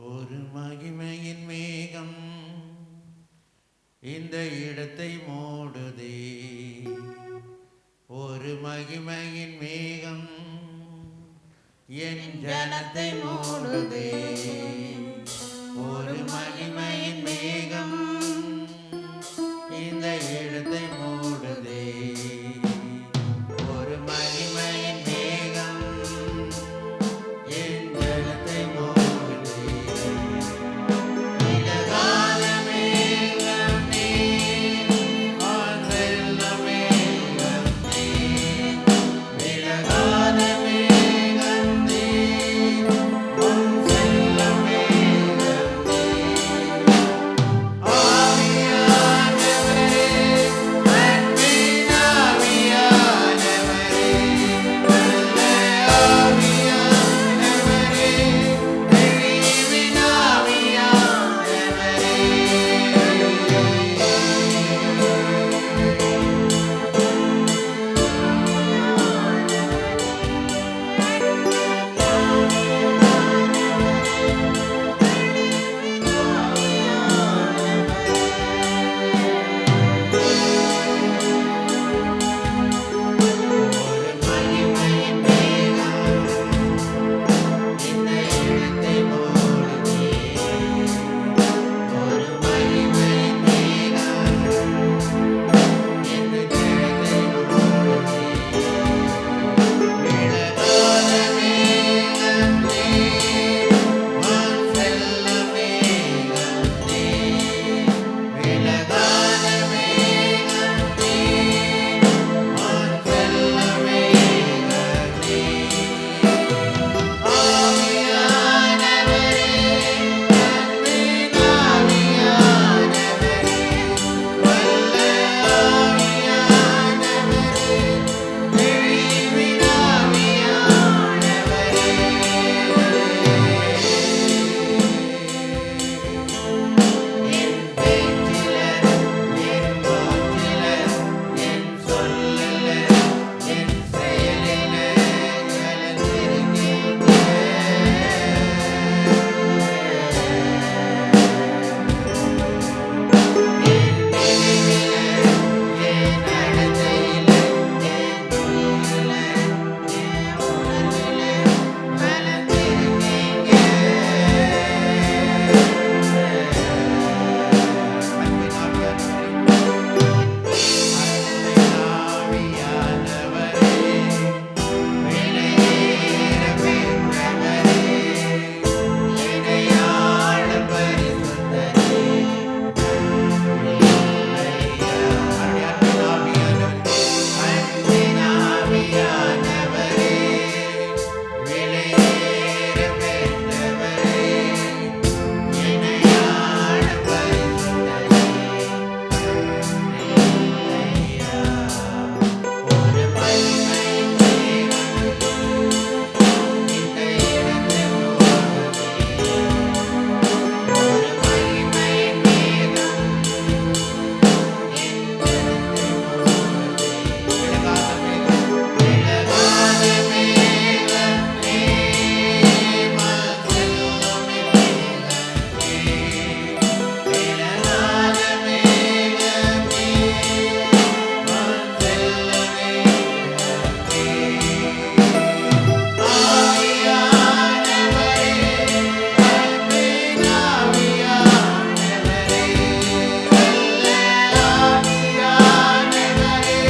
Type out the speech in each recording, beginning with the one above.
ஒரு மகிமையின் மேகம் இந்த இடத்தை மூடுதே. ஒரு மகிமையின் மேகம் என் ஜனத்தை மூடுதே. ஒரு மகிமையின் மேகம் இந்த இடத்தை மூடுதே. ஒரு மகிமையின் மேகம் என் ஜனத்தை மூடுதே. விலகாத மேகம் நீர், ஆழ்ந்த மேகம் நீர். விலகாத மேகம் நீர், உன் செல்ல மேகம் நீர். ஆவியானவரே, அன்பின் ஆவியானவரே, நல்ல ஆவியானவரே, தெளிவின் ஆவியானவரே. ஒரு மகிமையின் மேகம் இந்த இடத்தை மூடுதே. ஒரு மகிமையின் மேகம் இந்த ஜனத்தை மூடுதே. விலகாத மேகம் நீர், வான் செல்ல மேகம் நீர். விலகாத மேகம் நீர், வான் செல்ல மேகம் நீர். ஆவியானவரே, அன்பின் ஆவியானவரே, வல்ல ஆவியானவரே, தெளிவின் ஆவியானவரே. என் பேச்சில, என் மூச்சில, என் சொல்லில, என் செயலில கலந்திருக்கீங்க. என் நினைவில, என் நடத்தையில, என் துயிலில, என் உணர்வில கலந்திருக்கீங்க. அன்பின் ஆவியானவரே, வெளியேற பெற்றவரே, இணையான பரிசுத்தரே, அன்பின் ஆவியானவரே, வெளியேற பெற்றவரே, இணையான பரிசுத்தரே. ஒரு மகிமையின் மேகம் இந்த இடத்தை மூடுதே. ஒரு மகிமையின் மேகம் என் ஜனத்தை மூடுதே. விலகாத மேகம், விலகாத மேகம் நீர், வான் செல்ல மேகம் நீர். விலகாத மேகம் நீர், வான் செல்ல மேகம் நீர். ஆவியானவரே, அன்பின் ஆவியானவரே, வல்ல ஆவியானவரே,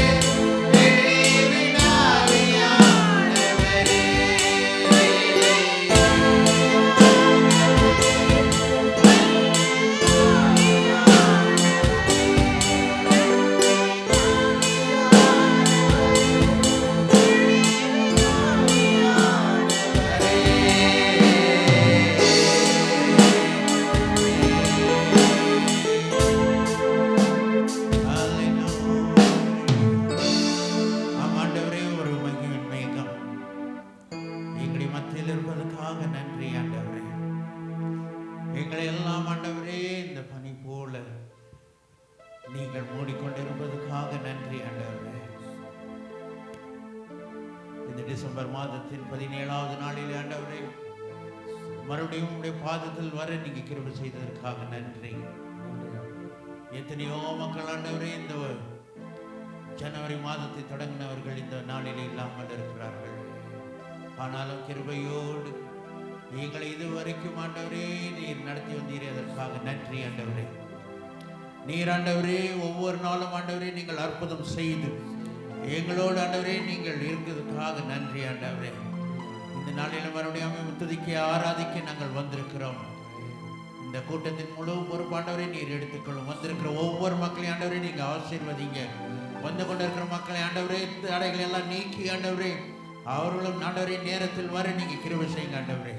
தெளிவின் ஆவியானவரே. ஆண்டவரே, ஒரு மகிமையின் மேகம் எங்களுடைய மத்தியில் இருப்பதற்காக நன்றி ஆண்டவரே. எங்களை எல்லாம் ஆண்டவரே இந்த பனி போல நீங்கள் மூடிக்கொண்டிருப்பதற்காக நன்றி ஆண்டவரே. இந்த டிசம்பர் மாதத்தின் 17வது நாளில் ஆண்டவரே மறுபடியும் உங்களுடைய பாதத்தில் வர நீங்க கிருபை செய்ததற்காக நன்றி. எத்தனையோ மக்கள் ஆண்டவரே இந்த ஜனவரி மாதத்தை தொடங்கினவர்கள் இந்த நாளில் இல்லாமல் இருக்கிறார்கள். ஆனாலும் கிருபையோடு எங்களை இதுவரைக்கும் ஆண்டவரே நீர் நடத்தி வந்தீரே, அதற்காக நன்றி ஆண்டவரே. நீர் ஆண்டவரே ஒவ்வொரு நாளும் ஆண்டவரே நீங்கள் அற்புதம் செய்து எங்களோடு ஆண்டவரே நீங்கள் இருக்கிறதுக்காக நன்றி ஆண்டவரே. இந்த நாளில் மறுபடியும் துதிக்க ஆராதிக்க நாங்கள் வந்திருக்கிறோம். இந்த கூட்டத்தின் முழு பொறுப்பாண்டவரை நீர் எடுத்துக்கொள்ளும். வந்திருக்கிற ஒவ்வொரு மக்களையும் ஆண்டவரே நீங்க ஆசீர்வதிங்க. வந்து கொண்டிருக்கிற மக்களை ஆண்டவரே தடைகளை எல்லாம் நீக்கி ஆண்டவரே அவர்களும் ஆண்டவரே நேரத்தில் வர நீங்க கிருபை செய்யுங்க ஆண்டவரே.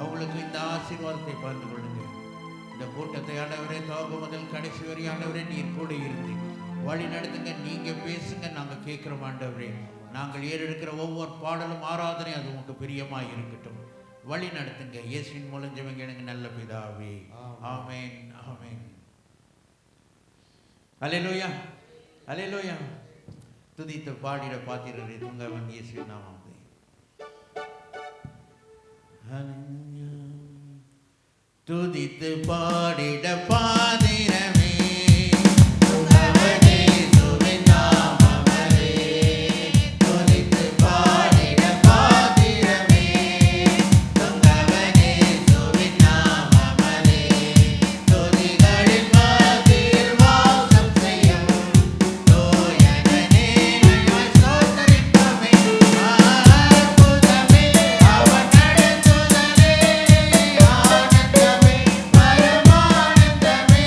அவங்களுக்கு இந்த ஆசீர்வாதத்தை பகிர்ந்து கொள்ளுங்க. இந்த கூட்டத்தை ஆண்டவரே துவக்கம் முதல் கடைசி வரை ஆண்டவரே நீர் கூட இருந்து வழி நடத்துங்க. நீங்க பேசுங்க, நாங்க கேட்கிறோம் ஆண்டவரே. நாங்கள் ஏறெடுக்கிற ஒவ்வொரு பாடலும் ஆராதனை அது உங்களுக்கு பிரியமாய் இருக்கட்டும். வழி நடத்துங்க. இயேசுவின் மூலம் ஜெபங்க எனக்கு நல்ல பிதாவே. ஆமென் ஆமென். அல்லேலூயா அல்லேலூயா. துதித்து பாடிட பாத்திரரே துங்கவன் இயேசுவின் நாமமே. துதித்து பாடிட பாத்திரமே துங்கவனே இயேசுவின் நாமமே. துதித்து பாடிட பாத்திரமே துங்கவனே இயேசுவின் நாமமே. துதிகளின் மத்தியில் வாசம் செய்யும் தூயனே நன்மை சோதரிப்பமே. அற்புதமே அவர் நடத்துதலே ஆனந்தமே பரமானந்தமே.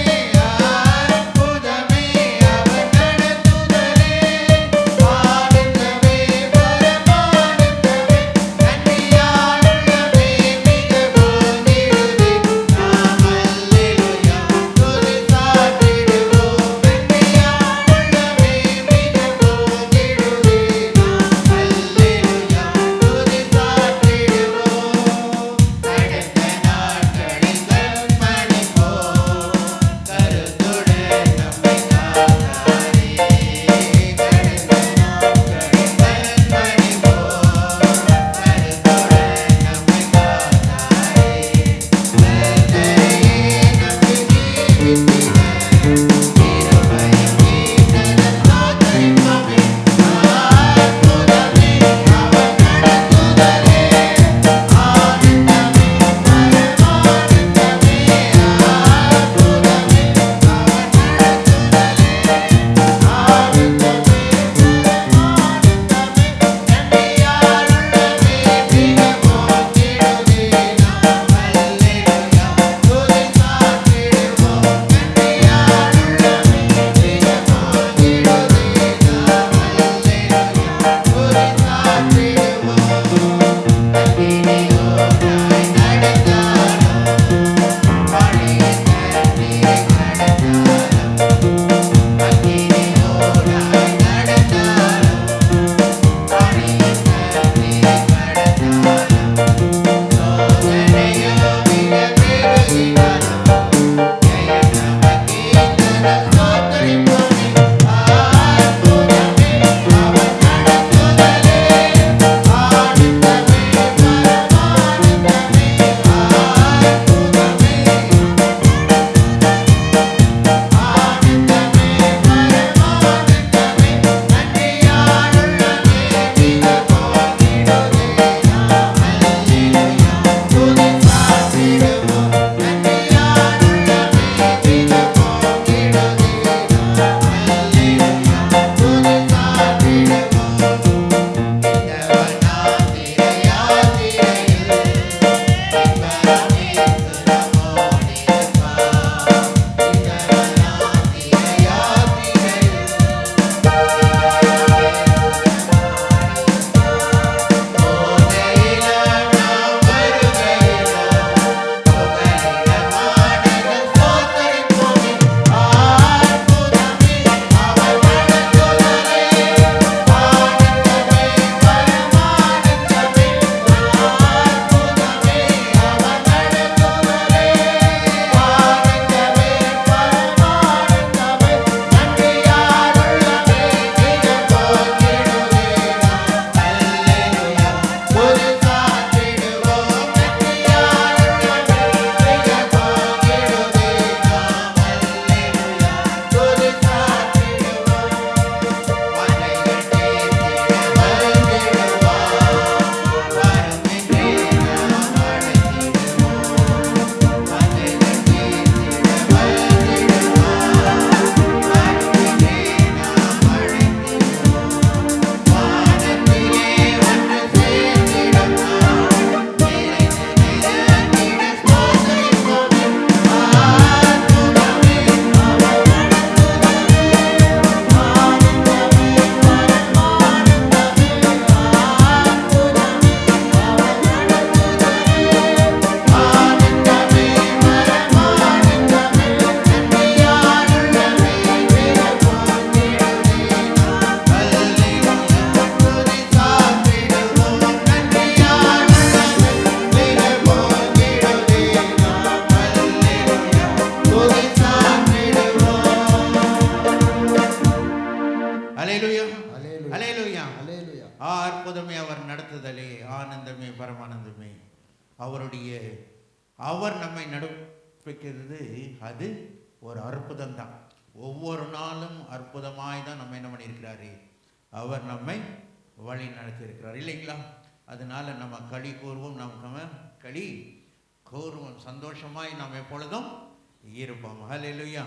அல்லேலூயா. அல்லேலூயா. அற்புதமே அவர் நடத்துதலே, ஆனந்தமே பரமானந்தமே. அவர் நம்மை நடப்பிக்கிறது அது ஒரு அற்புதம் தான். ஒவ்வொரு நாளும் அற்புதமாய் தான் நம்ம என்ன பண்ணியிருக்கிறாரு, அவர் நம்மை வழி நடத்தியிருக்கிறார் இல்லைங்களா? அதனால நம்ம களி கூறுவோம், நம்ம களி கூறுவோம், சந்தோஷமாய் நாம் எப்பொழுதும் இருப்போம். ஹல்லேலூயா.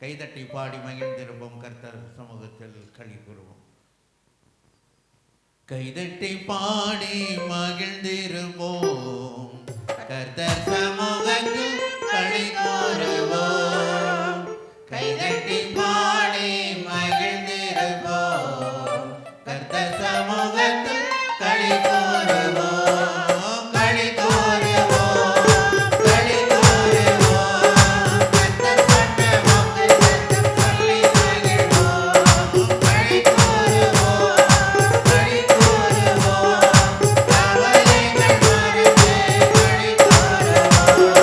கைதட்டி பாடி மகிழ்ந்திருப்போம், கர்த்தர் சமூகத்தில் களி கூறுவோம். கைதட்டி பாடி மகிழ்ந்திருப்போம், கர்த்தர் சமூகத்தில் களி கூறுவோம். கைதட்டி பாடி மகிழ்ந்திருப்போம், கர்த்தர் சமூகத்தில் களி கூறுவோம். Hallelujah.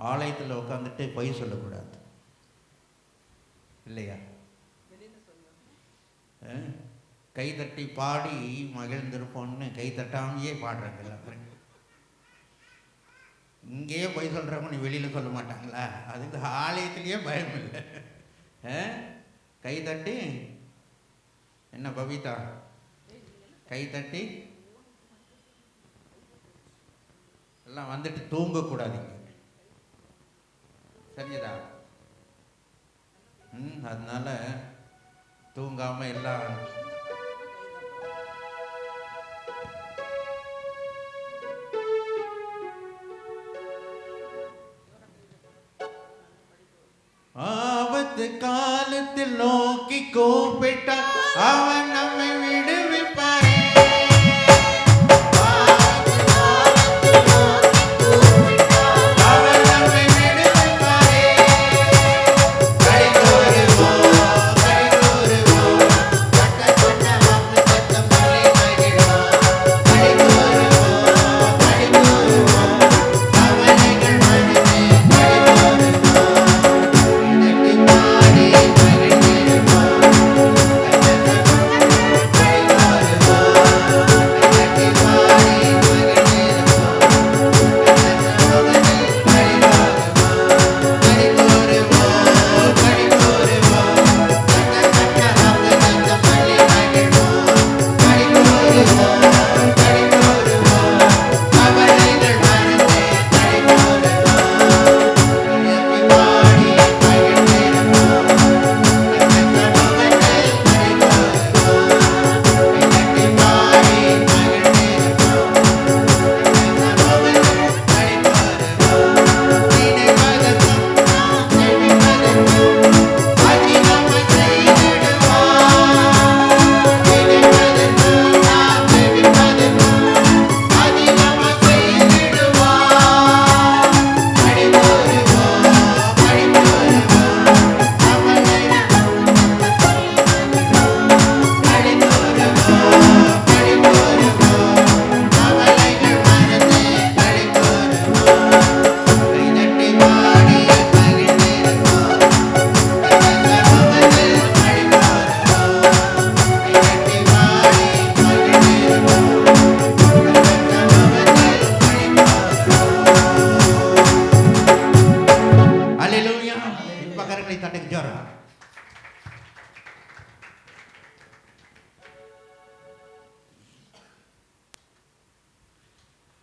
ஆலயத்தில் உட்காந்துட்டு பொய் சொல்லக்கூடாது இல்லையா? கை தட்டி பாடி மகிழ்ந்திருப்போம்னு கை தட்டாமையே பாடுறாங்க எல்லாரும். இங்கேயே பொய் சொல்கிறவங்க நீ வெளியில் சொல்ல மாட்டாங்களா? அதுக்கு ஆலயத்திலேயே பயம் இல்லை. கை தட்டி என்ன பவிதா, கை தட்டி எல்லாம் வந்துட்டு தூங்கக்கூடாதுங்க, சரிதா? அதனால தூங்காம எல்லாம் ஆபத்து காலத்தில் நோக்கி கூப்பிட்டா அவன் நம்மை விடுவிப்பாரே.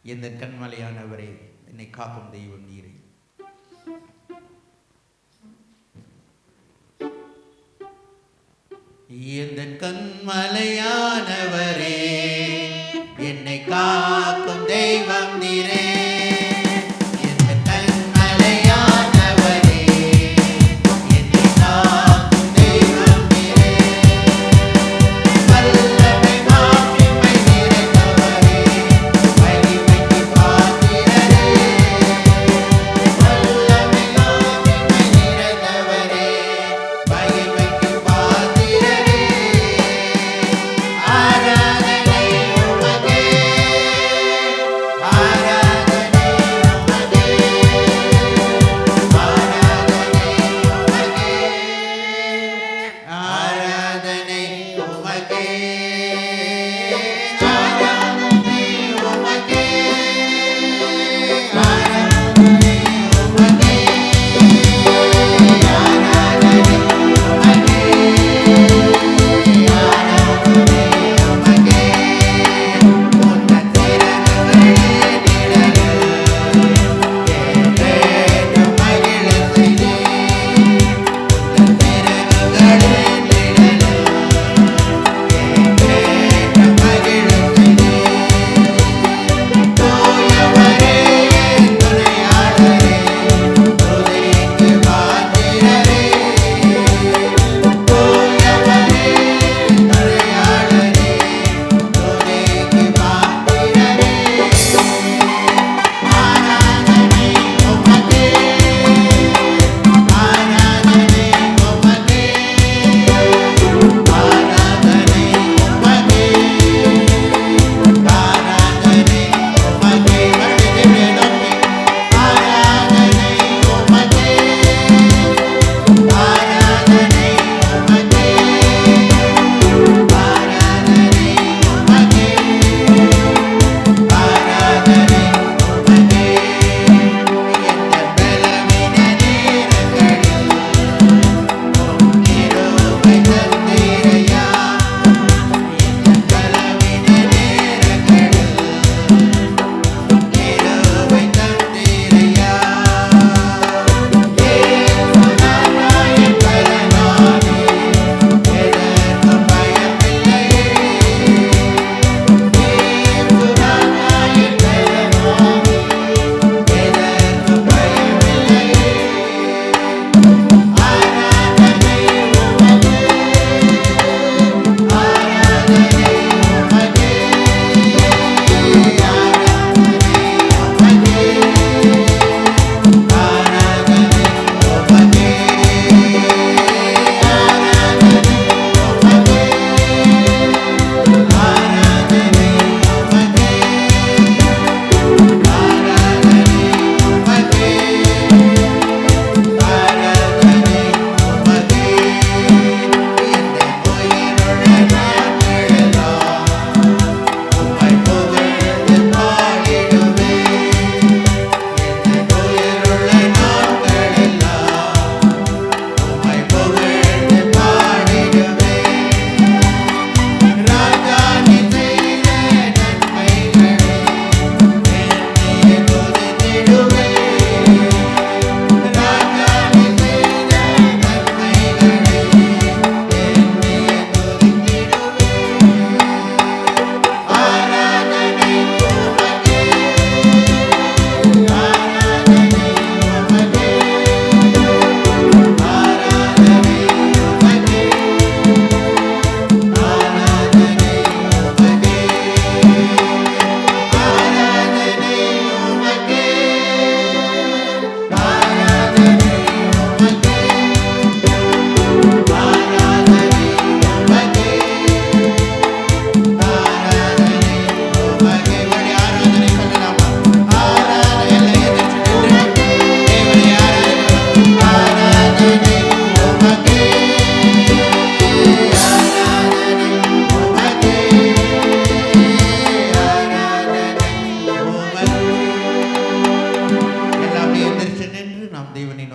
எந்த கண்மலையானவரே, என்னை காக்கும் தெய்வம் நீரே. எந்த கண்மலையானவரே, என்னை காக்கும் தெய்வம் நீரே. I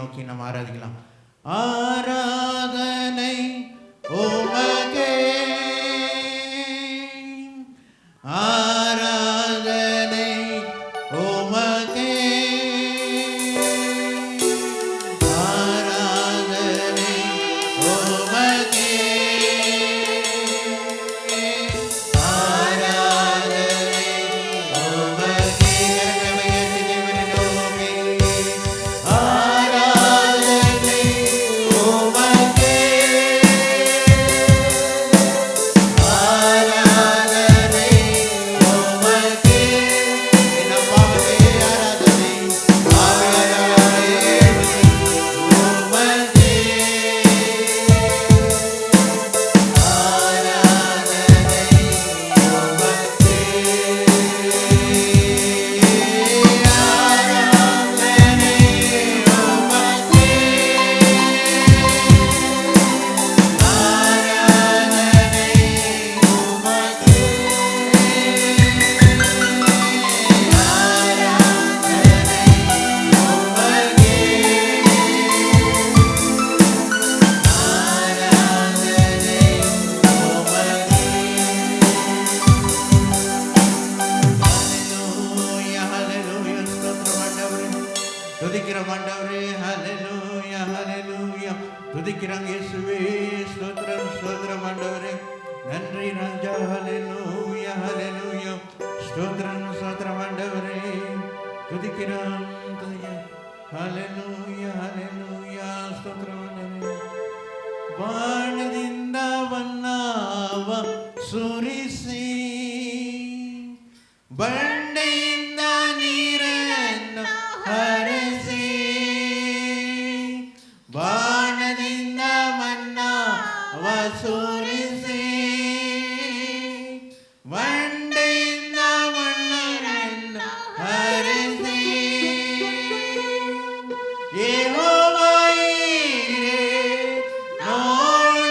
நோக்கி நாம் ஆராதிக்கலாம். ஆராதனை உமக்கே, ஆராதனை உமக்கே, ஆராதனை உமக்கே, ஆராதனை உமக்கே. கரங்களை உயர்த்தி தேவனை நோக்கி ஆராதனை உமக்கே, ஆராதனை உமக்கே. என் அப்பாவே ஆராதனை, ஆவியானவரே உமக்கே, ஆராதனை உமக்கே, ஆராதனை உமக்கே, துதிக்கிறோம் ஆண்டவரே, ஹல்லேலூயா ஹல்லேலூயா. துதிக்கிறோம் இயேசுவே, ஸ்தோத்திரம் ஸ்தோத்திரம் ஆண்டவரே. நன்றி ராஜா, ஹல்லேலூயா ஹல்லேலூயா. ஸ்தோத்திரம் ஸ்தோத்திரம் ஆண்டவரே. துதிக்கிறோம் ஹல்லேலூயா ஹல்லேலூயா. ஸ்தோத்திரம் ஆண்டவரே. ಬಾಣದಿಂದ ವನ್ನಾವ ಸುರಿಸಿ, ಬಂಡೆಯಿಂದ ನೀರನ್ನು ಹರಿಸಿ, ಬಾಣದಿಂದ ಮನ್ನಾವ ಸುರಿಸಿ, ಬಂಡೆಯಿಂದ ಮಣ್ಣನ್ನು ಹರಿಸಿ, ಯೆಹೋವ ಈರೆ ನೋಡಿರಿ,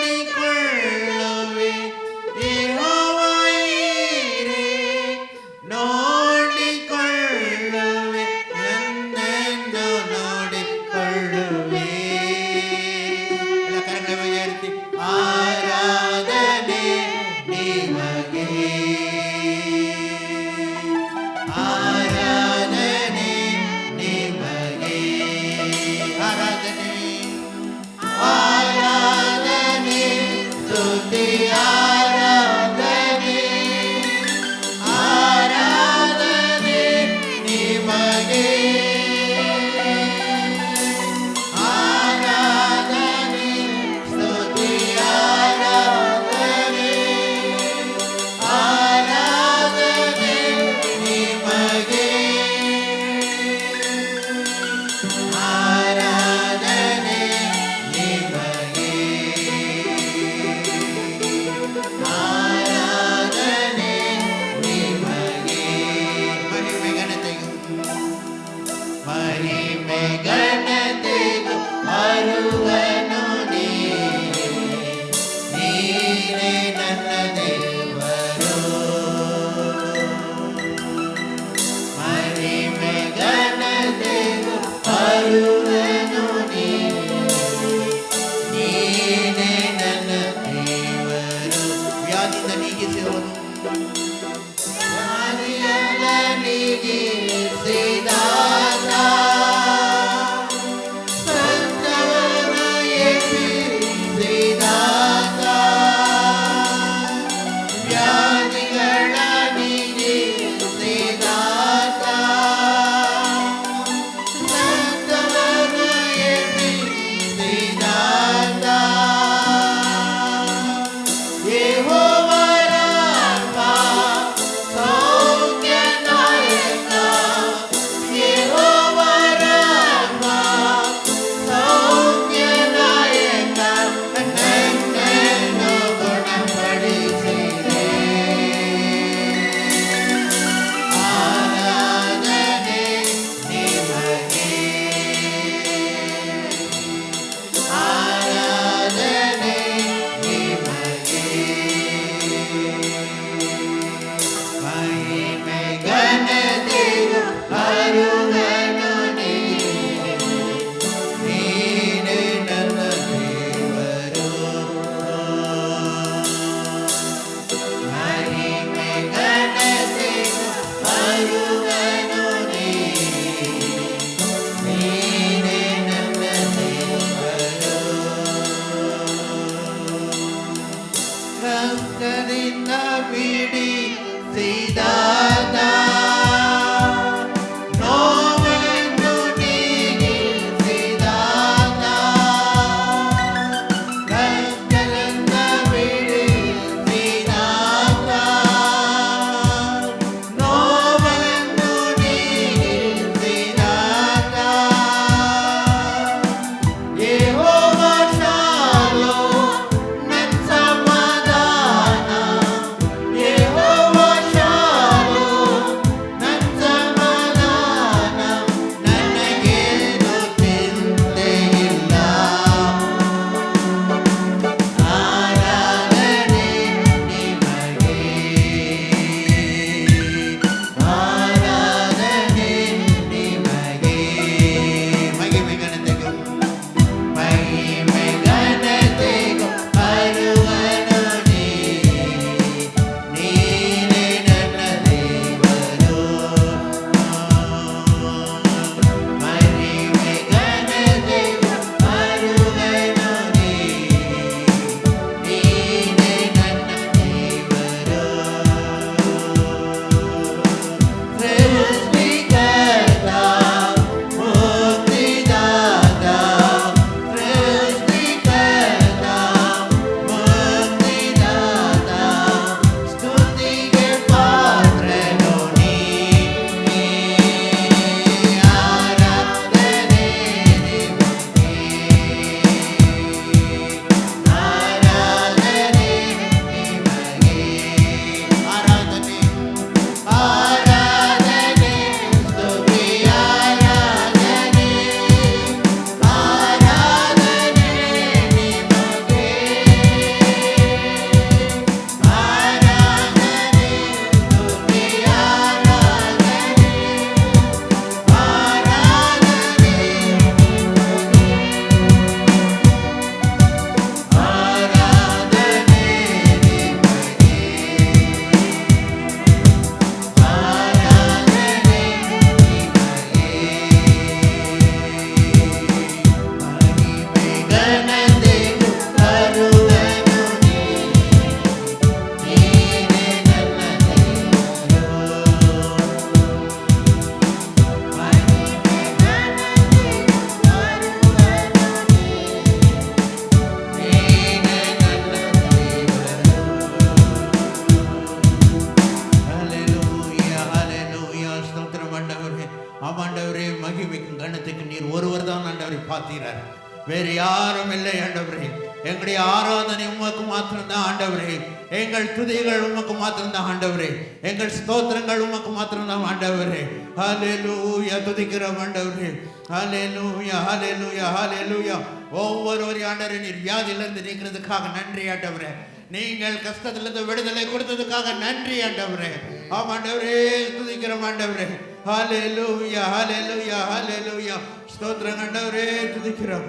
வேறு யாரும் இல்லை ஆண்டவரே. எங்களுடைய ஆராதனை உமக்கு மாத்திரம்தான் ஆண்டவரே. எங்கள் துதிகள் உமக்கு மாத்திரம்தான் ஆண்டவரே. எங்கள் ஸ்தோத்திரங்கள் உமக்கு மாத்திரம்தான் ஆண்டவரே. ஹல்லேலூயா, துதிக்கிறோம் ஆண்டவரே. ஹல்லேலூயா, ஹல்லேலூயா, ஹல்லேலூயா. ஒவ்வொருவரையும் ஆண்டவரே நீர் வியாதியிலிருந்து நீக்கிறதுக்காக நன்றி ஆண்டவரே. நீங்கள் கஷ்டத்திலிருந்து விடுதலை கொடுத்ததுக்காக நன்றி ஆண்டவரே. ஆமாண்டவரே, துதிக்கிறோம் ஆண்டவரே. ஹல்லேலூயா, ஹல்லேலூயா, ஹல்லேலூயா. ஸ்தோத்திரம் ஆண்டவரே, துதிக்கிறோம்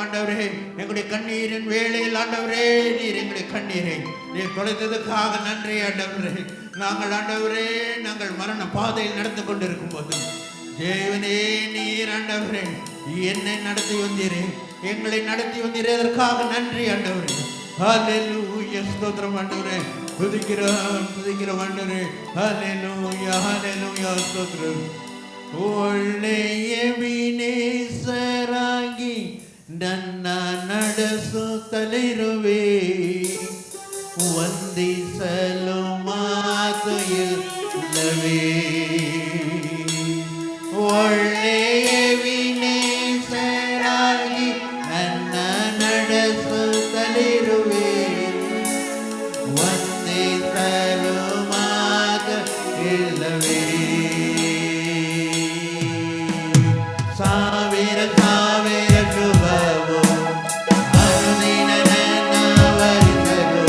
ஆண்டவரே. எங்களுடைய கண்ணீரின் வேளையில் ஆண்டவரே நீர் எங்களுடைய கண்ணீரை நீர் தொலைத்ததுக்காக நன்றி ஆண்டவரே. நாங்கள் ஆண்டவரே நாங்கள் மரண பாதையில் நடந்து கொண்டிருக்கும் போது தேவனே நீர் ஆண்டவரே என்னை நடத்தி வந்தீரே, எங்களை நடத்தி வந்தீரே, அதற்காக நன்றி ஆண்டவரே. ஹல்லேலூயா, ஸ்தோத்திரம் ஆண்டவரே. துதிக்கிறோம் ஆண்டவரே. ஹல்லேலூயா, ஹல்லேலூயா, ஸ்தோத்திரம். ಒಳ್ಳೆಯ ವಿನೇಸರಾಗಿ ನನ್ನ ನಡೆಸುತ್ತಲಿರುವೆ, ವಂದಿಸಲು ಮಾತು ಇಲ್ಲವೇ. ಒಳ್ಳೆಯ ವಿನೇಸರಾಗಿ ನನ್ನ ನಡೆಸುತ್ತಲಿರುವೆ, ವಂದಿಸಲು ಮಾತು ಇಲ್ಲವೇ. ಸಾವಿರ ಸಾವಿರ ಶುಭವು ಅನುದಿನ ನನ್ನ ವರಿಸಲು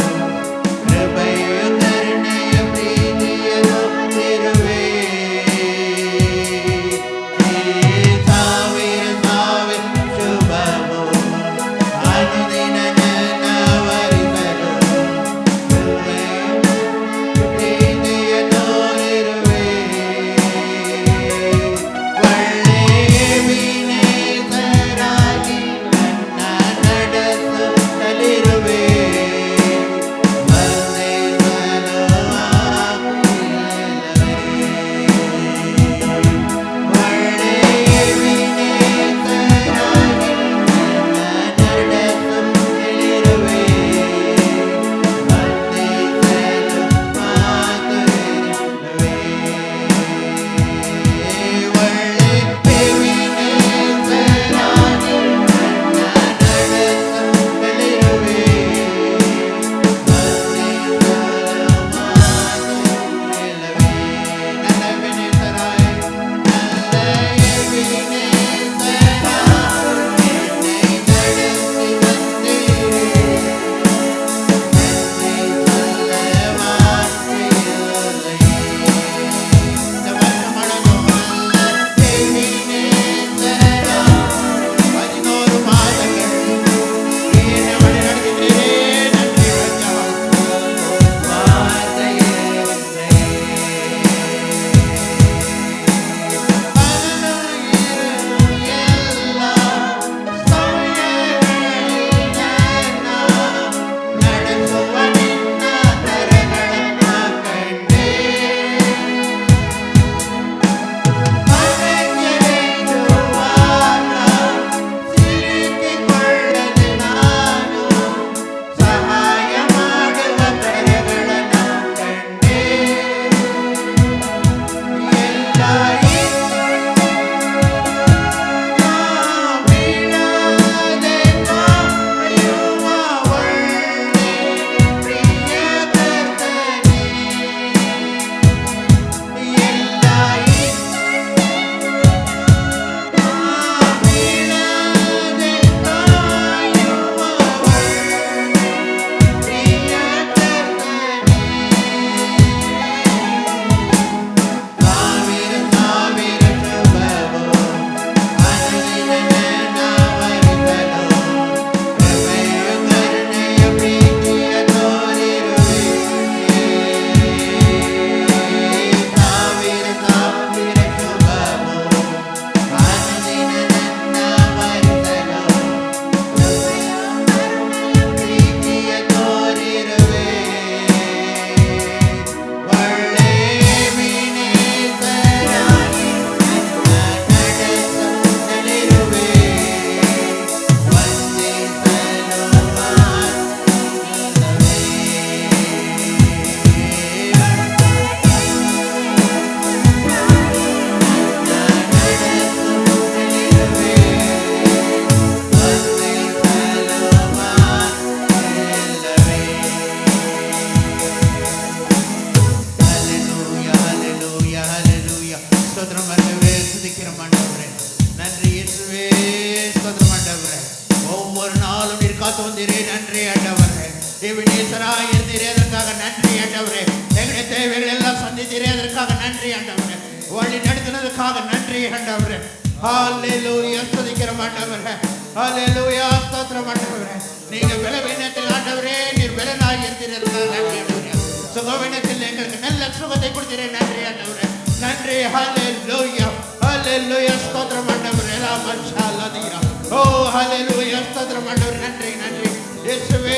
ஒவ்வொரு நாளும் நீர் காத்து வந்தீரே, நன்றி ஆண்டவரே. எபினேசராய் இருந்தீரே, அதற்காக நன்றி ஆண்டவரே. எங்களுடைய தேவைகள் எல்லாம் சந்தித்தீரே, அதற்காக நன்றி ஆண்டவரே. வழி நடத்தினதுக்காக நன்றி ஆண்டவரே. ஹல்லேலூயா, ஸ்துதிக்கிறோம் ஆண்டவரே. ஹல்லேலூயா, ஸ்தோத்திரம் ஆண்டவரே. நீங்க பலவீனத்தில் ஆண்டவரே நீர் பலனாய் இருந்தீர்கள், நன்றி ஆண்டவரே. சுகவீனத்தில் எங்களுக்கு நல்ல சுகத்தை கொடுத்தீரே, நன்றி ஆண்டவரே. நன்றி. ஹல்லேலூயா, ஹல்லேலூயா, ஸ்தோத்திரம் ஆண்டவரே. ராமஷாலதியா, ஓ ஹல்லேலூயா, ஸ்தோத்திரம் ஆண்டவரே. நன்றி நன்றி இயேசுவே,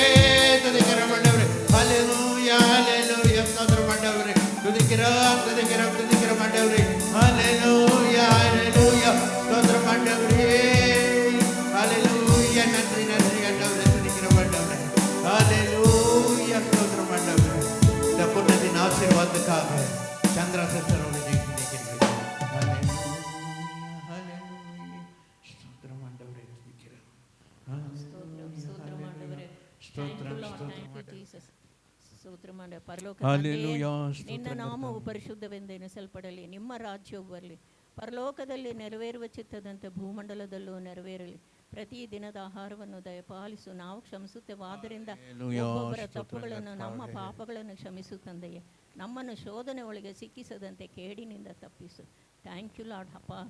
துதிக்கிறோம் ஆண்டவரே. ஹல்லேலூயா, ஹல்லேலூயா, ஸ்தோத்திரம் ஆண்டவரே. துதிக்கிறோம் துதிக்கிறோம் துதிக்கிறோம் ஆண்டவரே. ஹல்லேலூயா, ஹல்லேலூயா, ஸ்தோத்திரம் ஆண்டவரே. ஹல்லேலூயா, நன்றி நன்றி ஆண்டவரே. துதிக்கிறோம் ஆண்டவரே. ஹல்லேலூயா, ஸ்தோத்திரம் ஆண்டவரே. இந்த புண்ணியத்தின் ஆசீர்வாதத்துக்காக சந்திரா சிஸ்டரோடு ನಿನ್ನ ನಾಮವು ಪರಿಶುದ್ಧವೆಂದೆನಿಸಲ್ಪಡಲಿ, ನಿಮ್ಮ ರಾಜ್ಯವು ಬರಲಿ, ಪರಲೋಕದಲ್ಲಿ ನೆರವೇರುವ ಚಿತ್ತದಂತೆ ಭೂಮಂಡಲದಲ್ಲೂ ನೆರವೇರಲಿ. ಪ್ರತಿ ದಿನದ ಆಹಾರವನ್ನು ದಯಪಾಲಿಸು, ನಾವು ಕ್ಷಮಿಸುತ್ತೇವಾದ್ದರಿಂದ ಒಬ್ಬೊಬ್ಬರ ತಪ್ಪುಗಳನ್ನು ನಮ್ಮ ಪಾಪಗಳನ್ನು ಕ್ಷಮಿಸು ತಂದೆಯೇ. ನಮ್ಮನ್ನು ಶೋಧನೆ ಒಳಗೆ ಸಿಕ್ಕಿಸದಂತೆ ಕೇಡಿನಿಂದ தப்பிசு. Thank you Lord. அப்பா,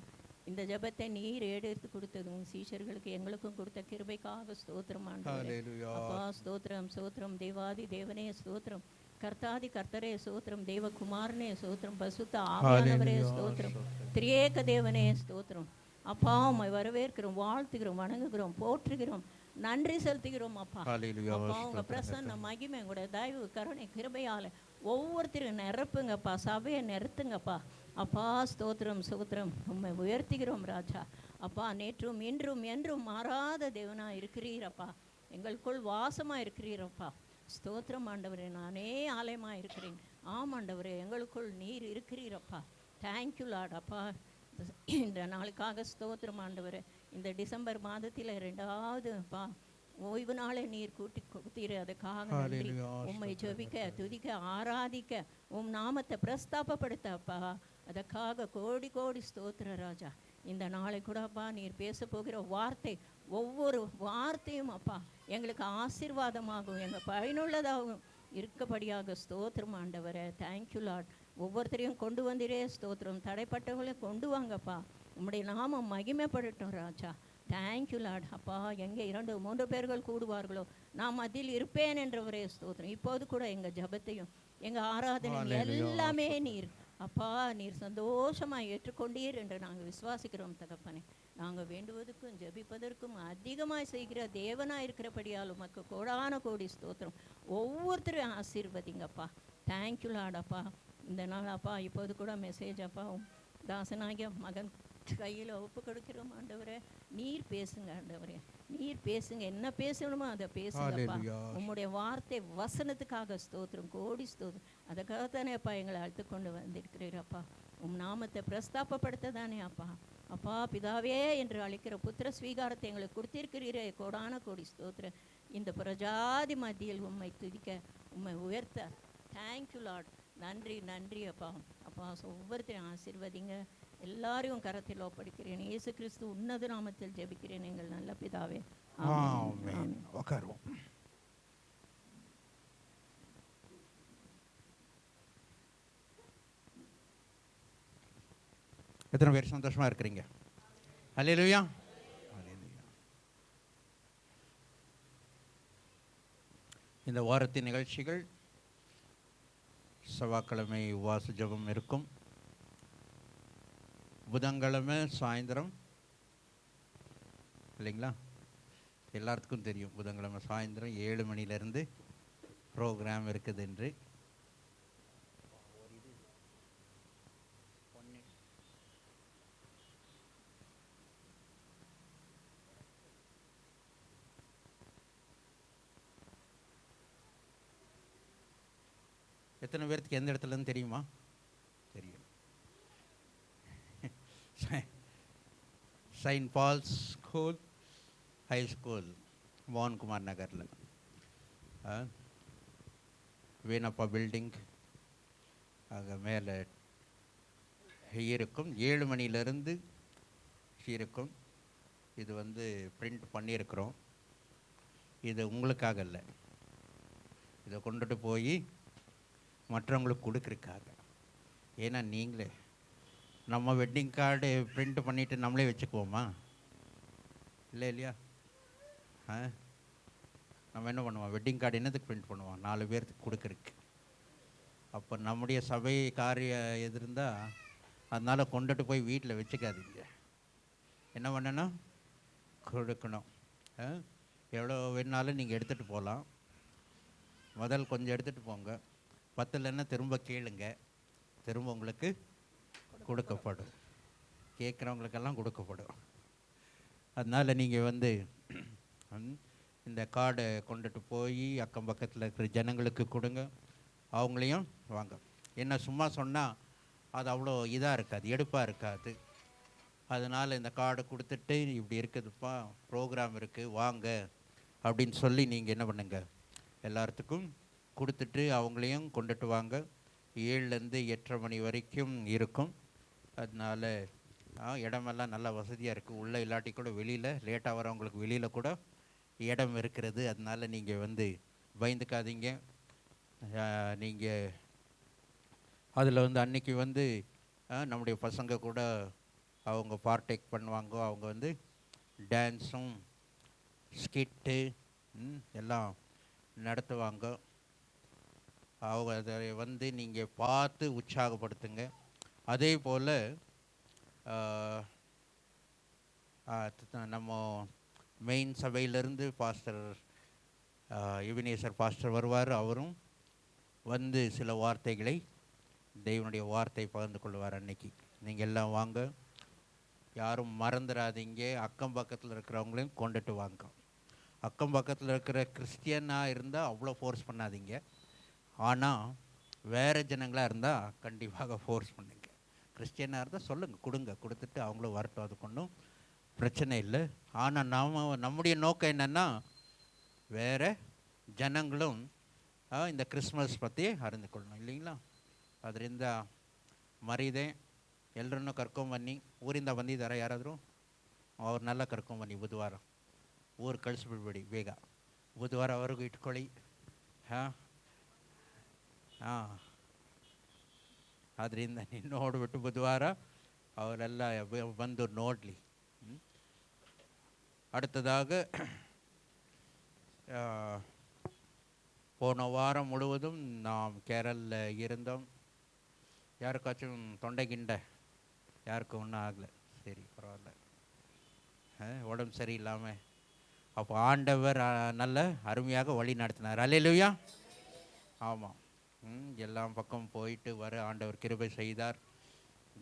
இந்த ஜெபத்தை நீர் ஏறெடுத்து கொடுத்தது உன் சீஷர்களுக்கு எங்களுக்கும் கொடுத்த கிருபைக்காக ஸ்தோத்திரம் ஆண்டவரே. அப்பா ஸ்தோத்திரம் ஸ்தோத்திரம். தேவாதி தேவனே ஸ்தோத்திரம், கர்த்தாதி கர்த்தரே ஸ்தோத்திரம், தேவகுமாரனே ஸ்தோத்திரம், பசுத்த ஆவியானவரே ஸ்தோத்திரம், திரியேக தேவனே ஸ்தோத்திரம். அப்பா உம்மை வரவேற்கிறோம், வாழ்த்துகிறோம், வணங்குகிறோம், போற்றுகிறோம், நன்றி செலுத்துகிறோம். அப்பா அப்பா உங்க பிரசன்ன மகிமை, உங்களுடைய தயவு கருணை கிருபையால ஒவ்வொருத்தரும் நிரப்புங்கப்பா, சபையை நிறுத்துங்கப்பா. அப்பா ஸ்தோத்திரம் ஸ்தோத்திரம், உம்மை உயர்த்துகிறோம் ராஜா. அப்பா நேற்றும் இன்றும் என்றும் மாறாத தேவனா இருக்கிறீரப்பா, எங்களுக்குள் வாசமா இருக்கிறீரப்பா. ஸ்தோத்திரம் ஆண்டவரே. நானே ஆலயமா இருக்கிறேன். ஆமாண்டவரே, எங்களுக்குள் நீர் இருக்கிறீரப்பா. Thank you Lord. அப்பா இந்த நாளுக்காக ஸ்தோத்திரம் ஆண்டவரே. இந்த டிசம்பர் மாதத்தில் 2வது ஓய்வு நாளை நீர் கூட்டி கொடுத்தீர், அதுக்காக நன்றி. உம்மை ஜெபிக்க துதிக்க ஆராதிக்க உம் நாமத்தை பிரஸ்தாபப்படுத்தப்பா, அதுக்காக கோடி கோடி ஸ்தோத்திர ராஜா. இந்த நாளை கூட அப்பா நீர் பேச போகிற வார்த்தை, ஒவ்வொரு வார்த்தையும் அப்பா எங்களுக்கு ஆசீர்வாதமாகும், எங்கள் பயனுள்ளதாகவும் இருக்கப்படியாக ஸ்தோத்திரம் ஆண்டவரே. Thank you Lord. ஒவ்வொருத்தரையும் கொண்டு வந்திரே ஸ்தோத்திரம். தடைப்பட்டவங்களை கொண்டு வாங்கப்பா, உம்முடைய நாமம் மகிமைப்படட்டும் ராஜா. Thank you Lord. அப்பா எங்கே 2-3 பேர்கள் கூடுவார்களோ நான் மத்தியில் இருப்பேன் என்றவரே ஸ்தோத்திரம். இப்போது கூட எங்கள் ஜபத்தையும் எங்கள் ஆராதனை எல்லாமே நீர் அப்பா நீர் சந்தோஷமாக ஏற்றுக்கொண்டீர் என்று நாங்கள் விசுவாசிக்கிறோம் தகப்பனே. நாங்கள் வேண்டுவதற்கும் ஜபிப்பதற்கும் அதிகமாக செய்கிற தேவனாக இருக்கிறபடியால் உமக்கு கோடான கோடி ஸ்தோத்திரம். ஒவ்வொருத்தரும் ஆசீர்வதிங்கப்பா. Thank you Lord. அப்பா இந்த நாள் அப்பா இப்போது கூட மெசேஜ் அப்பா தாசனாகிய மகன் கையில் ஒப்பு கொடுக்கிறோம் ஆண்டவரே. நீர் பேசுங்க ஆண்டவரே, நீர் பேசுங்க, என்ன பேசணுமோ அதை பேசுங்கப்பா. உம்முடைய வார்த்தை வசனத்துக்காக ஸ்தோத்திரம், கோடி ஸ்தோத்திரம். அதுக்காகத்தானே அப்பா எங்களை அழைத்து கொண்டு வந்திருக்கிறீரப்பா. உம் நாமத்தை பிரஸ்தாபப்படுத்த தானே அப்பா. அப்பா பிதாவே என்று அழைக்கிற புத்திர ஸ்வீகாரத்தை எங்களுக்கு கொடுத்திருக்கிறீரே, கோடான கோடி ஸ்தோத்திரம். இந்த பிரஜாதி மத்தியில் உம்மை துதிக்க உம்மை உயர்த்த தேங்க்யூ லார்ட். நன்றி நன்றி அப்பா. அப்பா ஒவ்வொருத்தரையும் ஆசீர்வதிங்க. எல்லாரையும் கரத்தில் ஒப்படைக்கிறேன். இயேசு கிறிஸ்து உன்னத நாமத்தில் ஜெபிக்கிறேன் எங்கள் நல்ல பிதாவே. ஆமென். உட்காருவோம். எத்தனை பேர் சந்தோஷமா இருக்கிறீங்க? அல்லேலூயா. இந்த வாரத்தின் நிகழ்ச்சிகள் செவ்வாய்க்கிழமை உபவாச ஜெபம் இருக்கும், புதன்கிழமை சாயந்தரம் இல்லைங்களா? எல்லாத்துக்கும் தெரியும் புதன்கிழமை சாயந்தரம் 7 மணிலேருந்து ப்ரோக்ராம் இருக்குது என்று. எத்தனை பேர்த்துக்கு எந்த இடத்துலன்னு தெரியுமா? தெரியும். Saint Paul's school high school Mohankumar நகரில் வீணப்பா பில்டிங் அங்கே மேலே இருக்கும். 7 மணிலேருந்து இருக்கும். இது பிரிண்ட் பண்ணியிருக்கிறோம். இது உங்களுக்காக இல்லை, இதை கொண்டுட்டு போய் மற்றவங்களுக்கு கொடுக்குறதுக்காக. ஏன்னா நீங்களே நம்ம வெட்டிங் கார்டு பிரிண்ட் பண்ணிவிட்டு நம்மளே வச்சுக்குவோமா? இல்லை இல்லையா? நம்ம என்ன பண்ணுவோம்? வெட்டிங் கார்டு என்னத்துக்கு பிரிண்ட் பண்ணுவோம்? 4 பேர்த்துக்கு கொடுக்குறதுக்கு. அப்போ நம்முடைய சபை காரிய எது இருந்தால் அதனால் கொண்டுட்டு போய் வீட்டில் வச்சுக்காதீங்க. என்ன பண்ணணும்? கொடுக்கணும். எவ்வளோ வேணாலும் நீங்கள் எடுத்துகிட்டு போகலாம். முதல் கொஞ்சம் எடுத்துகிட்டு போங்க, பத்தலைன்னா திரும்ப கேளுங்க, திரும்ப உங்களுக்கு கொடுக்கப்படும். கேட்குறவங்களுக்கெல்லாம் கொடுக்கப்படும். அதனால் நீங்கள் இந்த கார்டை கொண்டுட்டு போய் அக்கம் பக்கத்தில் இருக்கிற ஜனங்களுக்கு கொடுங்க. அவங்களையும் வாங்க. என்ன சும்மா சொன்னால் அது அவ்வளோ இதாக இருக்காது, எடுப்பாக இருக்காது. அதனால் இந்த கார்டை கொடுத்துட்டு இப்படி இருக்குதுப்பா, ப்ரோக்ராம் இருக்குது வாங்க அப்படின்னு சொல்லி நீங்கள் என்ன பண்ணுங்க, எல்லாத்துக்கும் கொடுத்துட்டு அவங்களையும் கொண்டுட்டு வாங்க. 7லேருந்து 8:30 மணி வரைக்கும் இருக்கும். அதனால் இடமெல்லாம் நல்லா வசதியாக இருக்குது. உள்ளே இல்லாட்டி கூட வெளியில் லேட்டாக வரவங்களுக்கு வெளியில் கூட இடம் இருக்கிறது. அதனால் நீங்கள் பயந்துக்காதீங்க. நீங்கள் அதில் அன்றைக்கி நம்முடைய பசங்க கூட அவங்க பார்ட்டேக் பண்ணுவாங்க. அவங்க டான்ஸும் ஸ்கிட்டு எல்லாம் நடத்துவாங்க. அவங்க அதை நீங்கள் பார்த்து உற்சாகப்படுத்துங்க. அதே போல் நம்ம மெயின் சபையிலேருந்து பாஸ்டர் எபினேசர் பாஸ்டர் வருவார். அவரும் சில வார்த்தைகளை, தெய்வனுடைய வார்த்தை பகிர்ந்து கொள்வார். அன்னைக்கு நீங்கள் எல்லாம் வாங்க, யாரும் மறந்துடாதீங்க. அக்கம் பக்கத்தில் இருக்கிறவங்களையும் கொண்டுட்டு வாங்க. அக்கம் பக்கத்தில் இருக்கிற கிறிஸ்டியனாக இருந்தால் அவ்வளோ ஃபோர்ஸ் பண்ணாதீங்க. ஆனால் வேறு ஜனங்களாக இருந்தால் கண்டிப்பாக ஃபோர்ஸ் பண்ணுங்க. கிறிஸ்டியனாக இருந்தால் சொல்லுங்கள், கொடுங்க, கொடுத்துட்டு அவங்களும் வரட்டும், அதுக்கு ஒன்றும் பிரச்சனை இல்லை. ஆனால் நம்முடைய நோக்கம் என்னென்னா, வேறு ஜனங்களும் இந்த கிறிஸ்மஸ் பற்றி அறிந்து கொள்ளணும் இல்லைங்களா? ಅದರಿಂದ ಮರಿದೆ ಎಲ್ಲರನ್ನೂ ಕರ್ಕೊಂಬನ್ನಿ. ಊರಿಂದ ಬಂದಿದ್ದಾರೆ ಯಾರಾದರೂ? ಅವ್ರನ್ನೆಲ್ಲ ಕರ್ಕೊಂಬನ್ನಿ. ಬುಧವಾರ ಊರು ಕಳಿಸ್ಬಿಡ್ಬೇಡಿ, ಬೇಗ ಬುಧವಾರವರೆಗೂ ಇಟ್ಕೊಳ್ಳಿ. ಹಾಂ, ಅದರಿಂದ ನೀನು ನೋಡಿಬಿಟ್ಟು ಬುಧವಾರ ಅವರೆಲ್ಲ ಬಂದು ನೋಡಲಿ. அடுத்ததாக போன வாரம் முழுவதும் நாம் கேரளில் இருந்தோம். யாருக்காச்சும் தொண்டை கிண்டை? யாருக்கும் ஒன்றும் ஆகலை. சரி, பரவாயில்ல. உடம்பு சரியில்லாமல் அப்போ ஆண்டவர் நல்ல அருமையாக வழி நடத்தினார். அல்லேலூயா. ஆமாம், எல்லாம் பக்கம் போயிட்டு வர ஆண்டவர் கிருபை செய்தார்.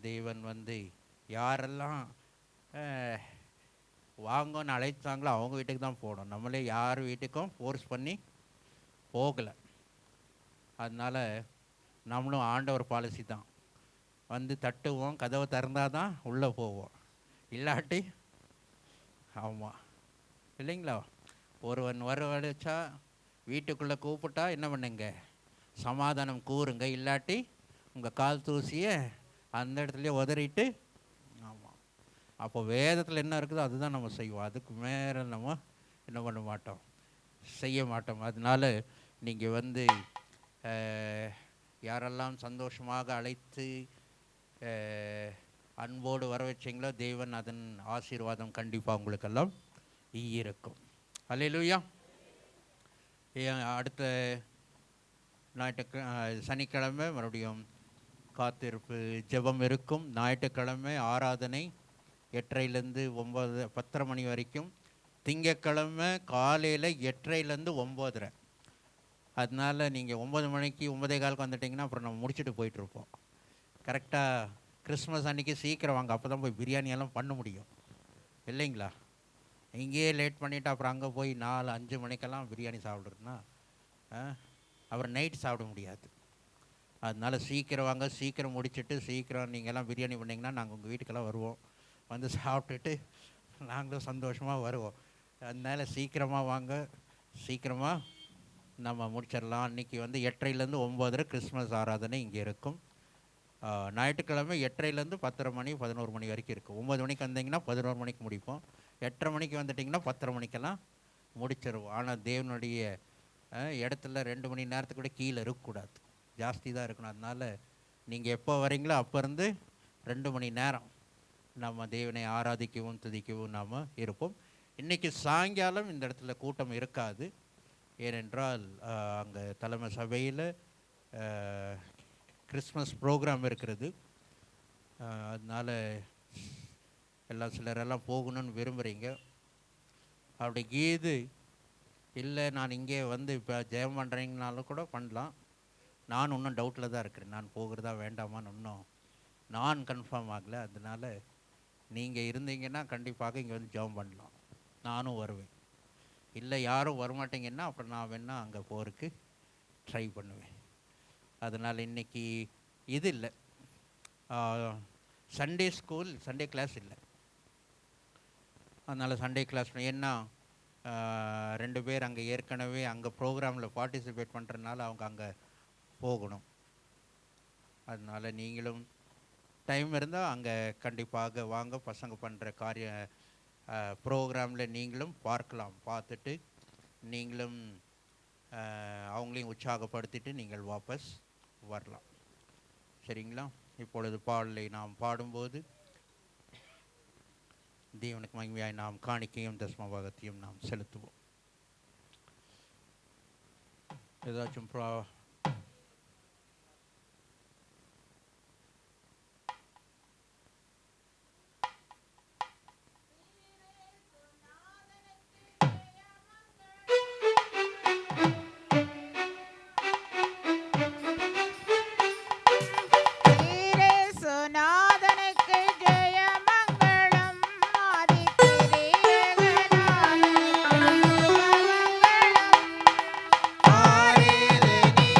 தேவன் யாரெல்லாம் வாங்கன்னு அழைத்தாங்களோ அவங்க வீட்டுக்கு தான் போகணும். நம்மளே யார் வீட்டுக்கும் ஃபோர்ஸ் பண்ணி போகலை. அதனால் நம்மளும் ஆண்டவர் பாலிசி தான். தட்டுவோம், கதவை திறந்தால் தான் உள்ளே போவோம், இல்லாட்டி ஆமாம் இல்லைங்களா? ஒருவன் வரவழைச்சா வீட்டுக்குள்ளே கூப்பிட்டா என்ன பண்ணுங்க, சமாதானம் கூறுங்க, இல்லாட்டி உங்கள் கால் தூசியை அந்த இடத்துலையே உதறிட்டு. ஆமாம், அப்போ வேதத்தில் என்ன இருக்குதோ அதுதான் நம்ம செய்வோம். அதுக்கு மேலே நம்ம என்ன பண்ண மாட்டோம், செய்ய மாட்டோம். அதனால் நீங்கள் யாரெல்லாம் சந்தோஷமாக அழைத்து அன்போடு வர வச்சிங்களோ, தேவன் அதன் ஆசீர்வாதம் கண்டிப்பாக உங்களுக்கெல்லாம் இருக்கும். அல்லேலூயா. அடுத்த சனிக்கிழமை மறுபடியும் காத்திருப்பு ஜெபம் இருக்கும். ஞாயிற்றுக்கிழமை ஆராதனை 8:30லேருந்து 10:30 மணி வரைக்கும். திங்கக்கிழமை காலையில் 8:30லேருந்து 9:30. அதனால் நீங்கள் 9 மணிக்கு 9:15 வந்துட்டிங்கன்னா அப்புறம் நம்ம முடிச்சுட்டு போயிட்டுருப்போம். கரெக்டாக கிறிஸ்மஸ் அன்றைக்கி சீக்கிரம் வாங்க, அப்போ தான் போய் பிரியாணியெல்லாம் பண்ண முடியும் இல்லைங்களா? இங்கேயே லேட் பண்ணிவிட்டு அப்புறம் அங்கே போய் 4-5 மணிக்கெல்லாம் பிரியாணி சாப்பிட்றதுன்னா அப்புறம் நைட் சாப்பிட முடியாது. அதனால் சீக்கிரம் வாங்க, சீக்கிரம் முடிச்சுட்டு சீக்கிரம் நீங்கள்லாம் பிரியாணி பண்ணிங்கன்னா நாங்கள் உங்கள் வீட்டுக்கெல்லாம் வருவோம், சாப்பிட்டுட்டு நாங்களும் சந்தோஷமாக வருவோம். அதனால் சீக்கிரமாக வாங்க, சீக்கிரமாக நம்ம முடிச்சிடலாம். அன்றைக்கி 8:30லேருந்து 9:30 கிறிஸ்மஸ் ஆராதனை இங்கே இருக்கும். ஞாயிற்றுக்கிழமை 8:30லேருந்து 10:30 மணி 11 மணி வரைக்கும் இருக்கும். 9 மணிக்கு வந்தீங்கன்னா 11 மணிக்கு முடிப்போம். 8:30 மணிக்கு வந்துட்டிங்கன்னா 10:30 மணிக்கெல்லாம் முடிச்சிருவோம். ஆனால் தேவனுடைய இடத்துல 2 மணி நேரத்துக்கு கூட கீழே இருக்கக்கூடாது, ஜாஸ்தி தான் இருக்கணும். அதனால் நீங்கள் எப்போ வரீங்களோ அப்போ இருந்து 2 மணி நேரம் நம்ம தேவனை ஆராதிக்கவும் துதிக்கவும் நாம் இருப்போம். இன்றைக்கி சாயங்காலம் இந்த இடத்துல கூட்டம் இருக்காது. ஏனென்றால் அங்கே தலைமை சபையில் கிறிஸ்மஸ் ப்ரோக்ராம் இருக்கிறது. அதனால் சிலரெல்லாம் போகணுன்னு விரும்புகிறீங்க. அப்படி கீது இல்லை நான் இங்கே வந்து இப்போ ஜெயம் பண்ணுறீங்கனாலும் கூட பண்ணலாம். நான் இன்னும் டவுட்டில் தான் இருக்கிறேன், நான் போகிறதா வேண்டாமான்னு இன்னும் நான் கன்ஃபார்ம் ஆகலை. அதனால் நீங்கள் இருந்தீங்கன்னா கண்டிப்பாக இங்கே வந்து ஜெபம் பண்ணலாம், நானும் வருவேன். இல்லை யாரும் வரமாட்டீங்கன்னா அப்புறம் நான் வேணால் அங்கே போகிறதுக்கு ட்ரை பண்ணுவேன். அதனால் இன்றைக்கி இது இல்லை, சண்டே ஸ்கூல் சண்டே கிளாஸ் இல்லை. அதனால் சண்டே கிளாஸ் ஏன்னா 2 பேர் அங்கே ஏற்கனவே அங்கே ப்ரோக்ராமில் பார்ட்டிசிபேட் பண்ணுறதுனால அவங்க அங்கே போகணும். அதனால் நீங்களும் டைம் இருந்தால் அங்கே கண்டிப்பாக வாங்க. பசங்க பண்ணுற ப்ரோக்ராமில் நீங்களும் பார்க்கலாம். பார்த்துட்டு நீங்களும் அவங்களையும் உற்சாகப்படுத்திட்டு நீங்கள் வாபஸ் வரலாம். சரிங்களா? இப்பொழுது பாடலை நாம் பாடும்போது தேவனுக்கு மகிமையாய் நாம் காணிக்கையும் தசமபாகத்தையும் நாம் செலுத்துவோம். ஏதாச்சும் ஆரேதனே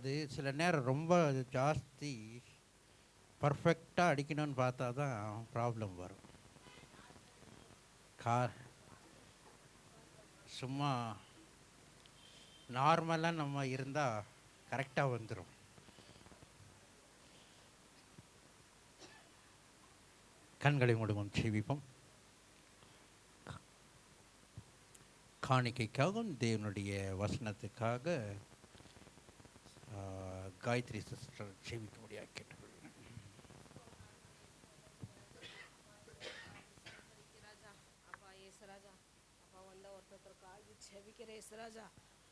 அது சில நேரம் ரொம்ப ஜாஸ்தி பர்ஃபெக்டாக அடிக்கணும்னு பார்த்தா தான் ப்ராப்ளம் வரும். சும்மா நார்மலாக நம்ம இருந்தால் கரெக்டாக வந்துடும். கண்களை மூடுவோம், செவிப்போம். காணிக்கைக்காகவும் தேவனுடைய வசனத்துக்காக காயத்ரி சிஸ்டர் செவிக்க முடியாது கேட்டுக்கொள்கிறேன்.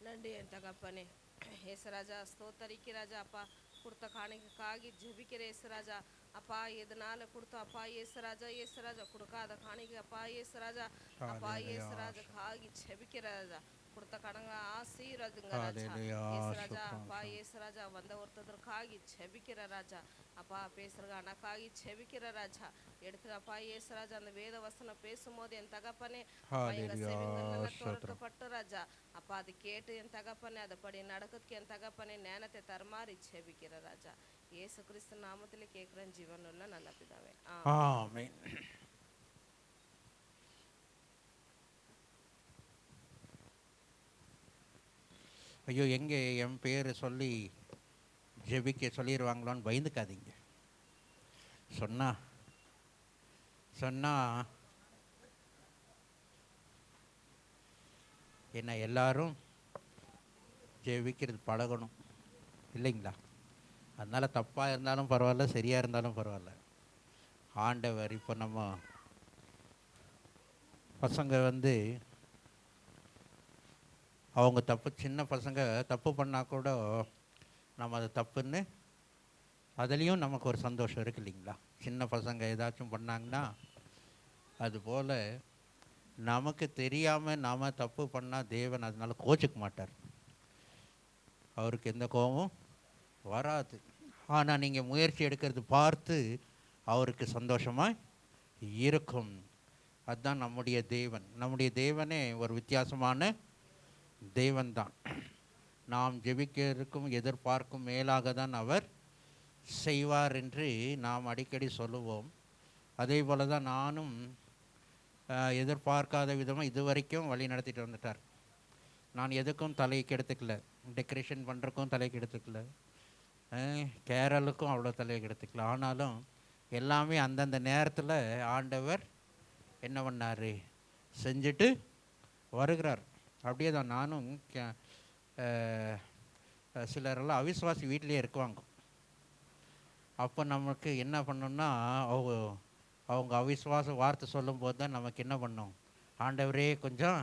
நன்றி என் தகப்பனே. ஏசராஜா ஸ்தோத்தரிக்கு ராஜா. அப்பா கொடுத்த காணிக்கைக்காகி ஜெபிக்கிற ஏசராஜா. அப்பா எதனால கொடுத்தோம் அப்பா ஏசராஜா. ஏசராஜா கொடுக்காத காணிக்கை அப்பா ஏசராஜா. அப்பா ஏசராஜா காகி ஜெபிக்கிற ராஜா. கொடுத்த கடங்க ஆசீர்வதிங்க ராஜா. ஏசராஜா அப்பா ஏசராஜா வந்த ஒருத்தருக்காகி ஜெபிக்கிற ராஜா. அப்பா பேசுறங்க அனக்காகி ஜெபிக்கிற ராஜா. எடுத்து அப்பா ஏசராஜா அந்த வேத வசனம் பேசும்போது என் தகப்பனே எங்க செவிகள் திறக்கப்பட்டு ராஜா. அப்பா அது கேட்டு என் தகப்பனே அதப்படி நடக்கிறதுக்கு என் தகப்பனே ஞானத்தை தரமாறி ஜெபிக்கிற ராஜா. இயேசு கிறிஸ்து நாமத்திலே கேட்கிறேன் ஜீவனுள்ள நல்ல பிதாவே, ஆமென். ஐயோ, எங்கே என் பேர் சொல்லி ஜெபிக்க சொல்லிடுவாங்களோன்னு பயந்துக்காதீங்க. சொன்னா என்ன எல்லாரும் ஜெபிக்கிறது பழகணும் இல்லைங்களா? அதனால் தப்பாக இருந்தாலும் பரவாயில்ல, சரியாக இருந்தாலும் பரவாயில்ல. ஆண்டவர் இப்போ நம்ம பசங்க அவங்க தப்பு, சின்ன பசங்க தப்பு பண்ணால் கூட நம்ம அது தப்புன்னு அதுலேயும் நமக்கு ஒரு சந்தோஷம் இருக்குது இல்லைங்களா? சின்ன பசங்க ஏதாச்சும் பண்ணாங்கன்னா அதுபோல் நமக்கு தெரியாமல் நாம் தப்பு பண்ணால் தேவன் அதனால் கோச்சிக்க மாட்டார். அவருக்கு எந்த கோபமும் வராது. ஆனால் நீங்கள் முயற்சி எடுக்கிறது பார்த்து அவருக்கு சந்தோஷமாக இருக்கும். அதுதான் நம்முடைய தேவன். நம்முடைய தேவனே ஒரு வித்தியாசமான தேவன்தான். நாம் ஜெபிக்கிறதுக்கும் எதிர்பார்க்கும் மேலாக தான் அவர் செய்வார் என்று நாம் அடிக்கடி சொல்லுவோம். அதே போல் தான் நானும் எதிர்பார்க்காத விதமாக இதுவரைக்கும் வழி நடத்திட்டு வந்துட்டார். நான் எதுக்கும் தலைக்கு எடுத்துக்கல, டெக்கரேஷன் பண்ணுறக்கும் தலைக்கு எடுத்துக்கல, கேரளுக்கும் அவ்வளோ தலைக்கு எடுத்துக்கல. ஆனாலும் எல்லாமே அந்தந்த நேரத்தில் ஆண்டவர் என்ன பண்ணார், செஞ்சுட்டு வருகிறார். அப்படியே தான் நானும் சிலரெல்லாம் அவிசுவாசி வீட்டிலே இருக்குவாங்க. அப்போ நமக்கு என்ன பண்ணோம்னா அவங்க அவிசுவாச வார்த்தை சொல்லும்போது தான் நமக்கு என்ன பண்ணோம், ஆண்டவரே கொஞ்சம்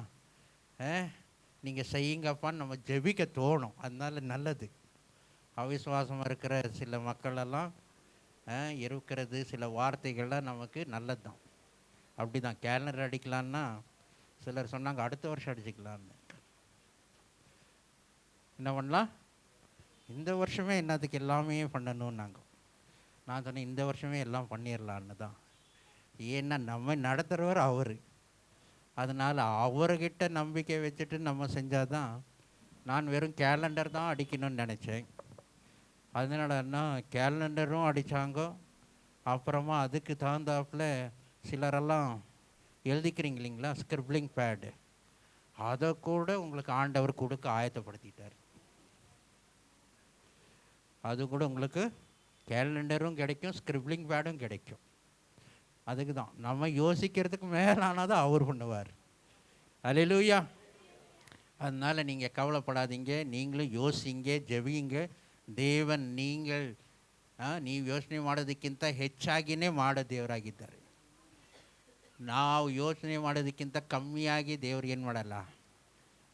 நீங்கள் செய்யுங்கப்பான்னு நம்ம ஜெபிக்க தோணும். அதனால நல்லது. அவிசுவாசமாக இருக்கிற சில மக்களெல்லாம் இருக்கிறது சில வார்த்தைகள்லாம் நமக்கு நல்லது தான். அப்படி தான் கேலண்டர் அடிக்கலான்னா சிலர் சொன்னாங்க அடுத்த வருஷம் அடிச்சுக்கலான்னு. என்ன பண்ணலாம், இந்த வருஷமே என்னத்துக்கு எல்லாமே பண்ணணும்னாங்க. நான் சொன்னேன் இந்த வருஷமே எல்லாம் பண்ணிடலான்னு தான். ஏன்னா நம்ம நடத்துகிறவர் அவர். அதனால் அவர்கிட்ட நம்பிக்கை வச்சுட்டு நம்ம செஞ்சால் தான். நான் வெறும் கேலண்டர் தான் அடிக்கணும்னு நினச்சேன். அதனாலன்னா கேலண்டரும் அடித்தாங்க. அப்புறமா அதுக்கு தகுந்தாப்புல சிலரெல்லாம் எழுதிக்கிறீங்க இல்லைங்களா, ஸ்கிரிப்ளிங் பேடு, அதை கூட உங்களுக்கு ஆண்டவர் கொடுக்க ஆயத்தப்படுத்திட்டார். அது கூட உங்களுக்கு கேலண்டரும் கிடைக்கும், ஸ்கிரிப்ளிங் பேடும் கிடைக்கும். அதுக்கு தான் நம்ம யோசிக்கிறதுக்கு மேலானதான் அவர் பண்ணுவார். அல்லேலூயா. அதனால் நீங்கள் கவலைப்படாதீங்க, நீங்களும் யோசிங்க, ಜೆಬಿಂಗ. ದೇವನ್ ನೀವು ಯೋಚನೆ ಮಾಡೋದಕ್ಕಿಂತ ಹೆಚ್ಚಾಗಿಯೇ ಮಾಡೋ ದೇವರಾಗಿದ್ದಾರೆ. ನಾವು ಯೋಚನೆ ಮಾಡೋದಕ್ಕಿಂತ ಕಮ್ಮಿಯಾಗಿ ದೇವ್ರು ಏನು ಮಾಡಲ್ಲ,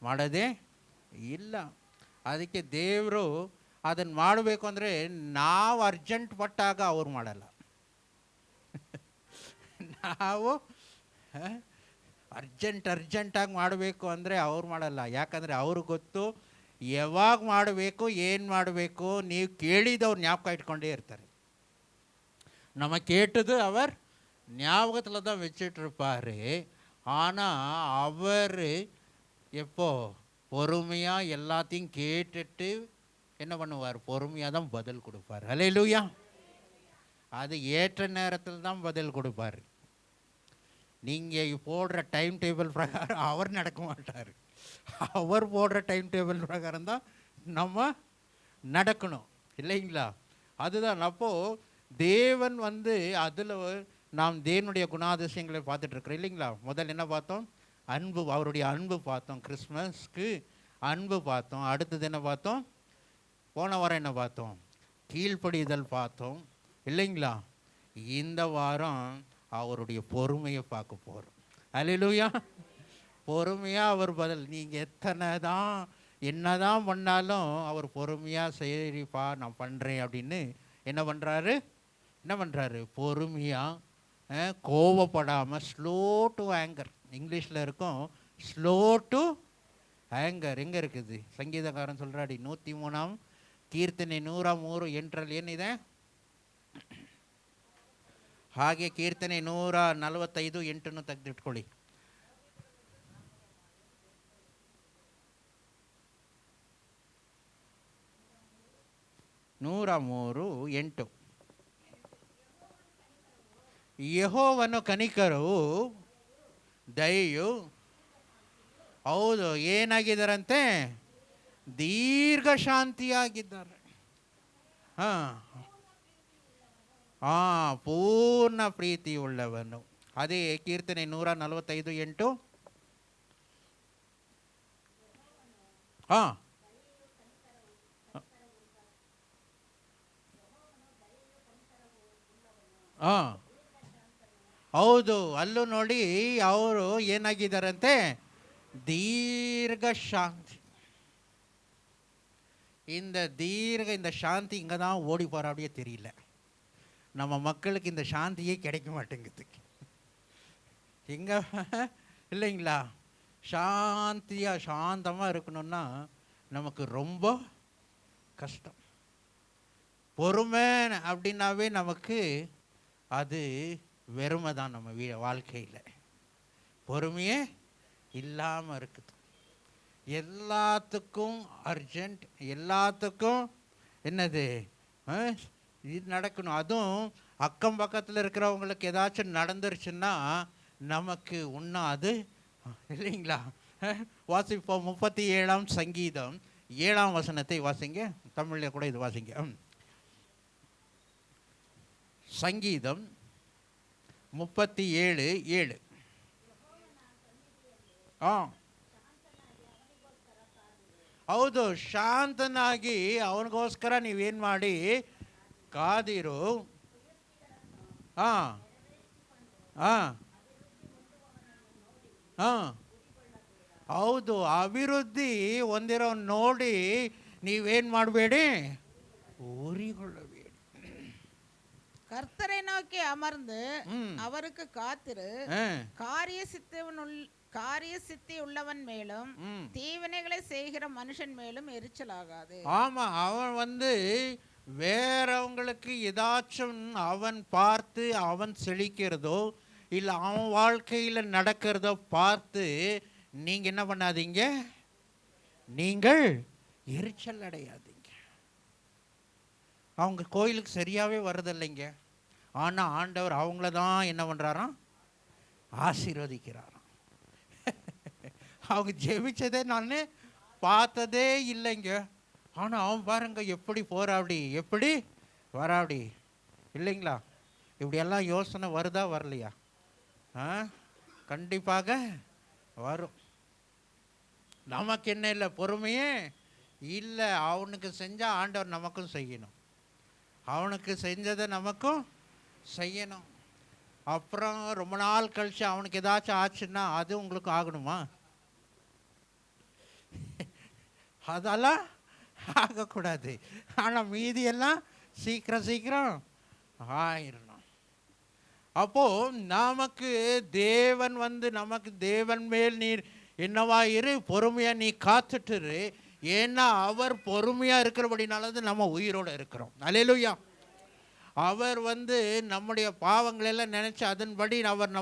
ಮಾಡೋದೇ ಇಲ್ಲ. ಅದಕ್ಕೆ ದೇವರು ಅದನ್ನು ಮಾಡಬೇಕು ಅಂದರೆ ನಾವು ಅರ್ಜೆಂಟ್ ಪಟ್ಟಾಗ ಅವ್ರು ಮಾಡಲ್ಲ. ನಾವು ಅರ್ಜೆಂಟಾಗಿ ಮಾಡಬೇಕು ಅಂದರೆ ಅವ್ರು ಮಾಡಲ್ಲ. ಯಾಕಂದರೆ ಅವ್ರಿಗೆ ಗೊತ್ತು ಯಾವಾಗ ಮಾಡಬೇಕು, ಏನು ಮಾಡಬೇಕು. ನೀವು ಕೇಳಿದವ್ರು ஞாபகம் இட்கொண்டே இருப்பார். நம்ம கேட்டது அவர் ஞாபகத்தில் தான் வச்சிட்ருப்பார். ஆனால் அவர் எப்போ பொறுமையாக எல்லாத்தையும் கேட்டுட்டு என்ன பண்ணுவார்? பொறுமையாக தான் பதில் கொடுப்பார். அல்லேலூயா. அது ஏற்ற நேரத்தில் தான் பதில் கொடுப்பார். நீங்கள் போடுற டைம் டேபிள் பிரகாரம் அவர் நடக்க மாட்டார். அவர் போடுற டைம் டேபிள் பிரகாரம் தான் நம்ம நடக்கணும், இல்லைங்களா? அதுதான். அப்போது தேவன் அதில் நாம் தேவனுடைய குணாதிசயங்களை பார்த்துட்ருக்குறோம், இல்லைங்களா? முதல்ல என்ன பார்த்தோம்? அன்பு. அவருடைய அன்பு பார்த்தோம். கிறிஸ்மஸ்க்கு அன்பு பார்த்தோம். அடுத்தது என்ன பார்த்தோம்? போன வாரம் என்ன பார்த்தோம்? கீழ்ப்படிதல் பார்த்தோம், இல்லைங்களா? இந்த வாரம் அவருடைய பொறுமையை பார்க்க போகிறோம். அல்லேலூயா. பொறுமையாக அவர் பதில். நீங்கள் எத்தனை தான் என்ன தான் பண்ணாலும் அவர் பொறுமையாக சரிப்பா நான் பண்ணுறேன் அப்படின்னு என்ன பண்ணுறாரு? பொறுமையாக, கோவப்படாமல், ஸ்லோ டு ஆங்கர். இங்கிலீஷில் இருக்கும் ஸ்லோ டு ஆங்கர். எங்கே இருக்குது? சங்கீதக்காரன் சொல்கிறாடி 103 ಕೀರ್ತನೆ 103 8ರಲ್ಲಿ ಏನಿದೆ? ಹಾಗೆ ಕೀರ್ತನೆ 145 8 ತೆಗೆದಿಟ್ಕೊಳ್ಳಿ. ನೂರ 3 8. ಯೆಹೋವನು ಕನಿಕರವು ದಯೆಯು. ಹೌದು, ಏನಾಗಿದ್ದಾರಂತೆ? ದೀರ್ಘ ಶಾಂತಿಯಾಗಿದ್ದಾರೆ. ಪೂರ್ಣ ಪ್ರೀತಿ ಉಳ್ಳವನು. ಅದೇ ಕೀರ್ತನೆ 145 8. ಹೌದು, ಅಲ್ಲೂ ನೋಡಿ ಅವರು ಏನಾಗಿದ್ದಾರಂತೆ? ದೀರ್ಘ ಶಾಂತಿ. இந்த சாந்தி இங்கே தான் ஓடி போகிறாடியே தெரியல. நம்ம மக்களுக்கு இந்த சாந்தியே கிடைக்க மாட்டேங்குது எங்கே, இல்லைங்களா? சாந்தமாக இருக்கணும்னா நமக்கு ரொம்ப கஷ்டம். பொறுமை அப்படின்னாவே நமக்கு அது வெறுமை தான். நம்ம வாழ்க்கையில் பொறுமையே இல்லாமல் இருக்குது. எல்லாத்துக்கும் அர்ஜென்ட், எல்லாத்துக்கும் என்னது இது நடக்கணும். அதுவும் அக்கம் பக்கத்தில் இருக்கிறவங்களுக்கு ஏதாச்சும் நடந்துருச்சுன்னா நமக்கு இன்னும் அது, இல்லைங்களா? வாசிப்போம். 37ஆம் சங்கீதம் 7ஆம் வசனத்தை வாசிங்க. தமிழில் கூட இது வாசிங்க. சங்கீதம் 37 7. ಹೌದು, ಶಾಂತನಾಗಿ ಅವನಿಗೋಸ್ಕರ ನೀವೇನು ಮಾಡಿ ಕಾದಿರು. ಹೌದು, ಅಭಿವೃದ್ಧಿ ಹೊಂದಿರೋ ನೋಡಿ ನೀವೇನು ಮಾಡಬೇಡಿ, ಊರಿಕೊಳ್ಳಬೇಡಿ. கர்த்தரை நோக்கி அமர்ந்து அவருக்கு காத்திரு. காரிய சித்தி உள்ளவன் மேலும் தீவினைகளை செய்கிற மனுஷன் மேலும் எரிச்சலாகாது. ஆமா, அவன் வேறவங்களுக்கு ஏதாச்சும் அவன் பார்த்து அவன் செழிக்கிறதோ இல்லை அவன் வாழ்க்கையில் நடக்கிறதோ பார்த்து நீங்கள் என்ன பண்ணாதீங்க, நீங்கள் எரிச்சல் அடையாதீங்க. அவங்க கோயிலுக்கு சரியாகவே வர்றதில்லைங்க, ஆனால் ஆண்டவர் அவங்கள தான் என்ன பண்ணுறாராம்? ஆசீர்வதிக்கிறாராம். அவங்க ஜெபிச்சதே நான் பார்த்ததே இல்லைங்க, ஆனால் அவன் பாருங்க எப்படி போராடி எப்படி வராடி, இல்லைங்களா? இப்படியெல்லாம் யோசனை வருதா வரலையா? கண்டிப்பாக வரும். நமக்கு என்ன இல்லை, பொறுமையே இல்லை. அவனுக்கு செஞ்சால் ஆண்டவர் நமக்கும் செய்யணும், அவனுக்கு செஞ்சதை நமக்கும் செய்யணும். அப்புறம் ரொம்ப நாள் கழிச்சு அவனுக்கு ஏதாச்சும் ஆச்சுன்னா அது உங்களுக்கு ஆகணுமா? அதெல்லாம் ஆகக்கூடாது. ஆனால் மீதியெல்லாம் சீக்கிரம் ஆயிடணும். அப்போது நமக்கு தேவன் நமக்கு தேவன் மேல் நீர் என்னவா இரு, பொறுமையாக நீ காத்துட்டுரு. ஏன்னா அவர் பொறுமையாக இருக்கிறபடினால நம்ம உயிரோடு இருக்கிறோம். அல்லேலூயா. அவர் நம்முடைய பாவங்களெல்லாம் நினச்சி அதன்படி அவர்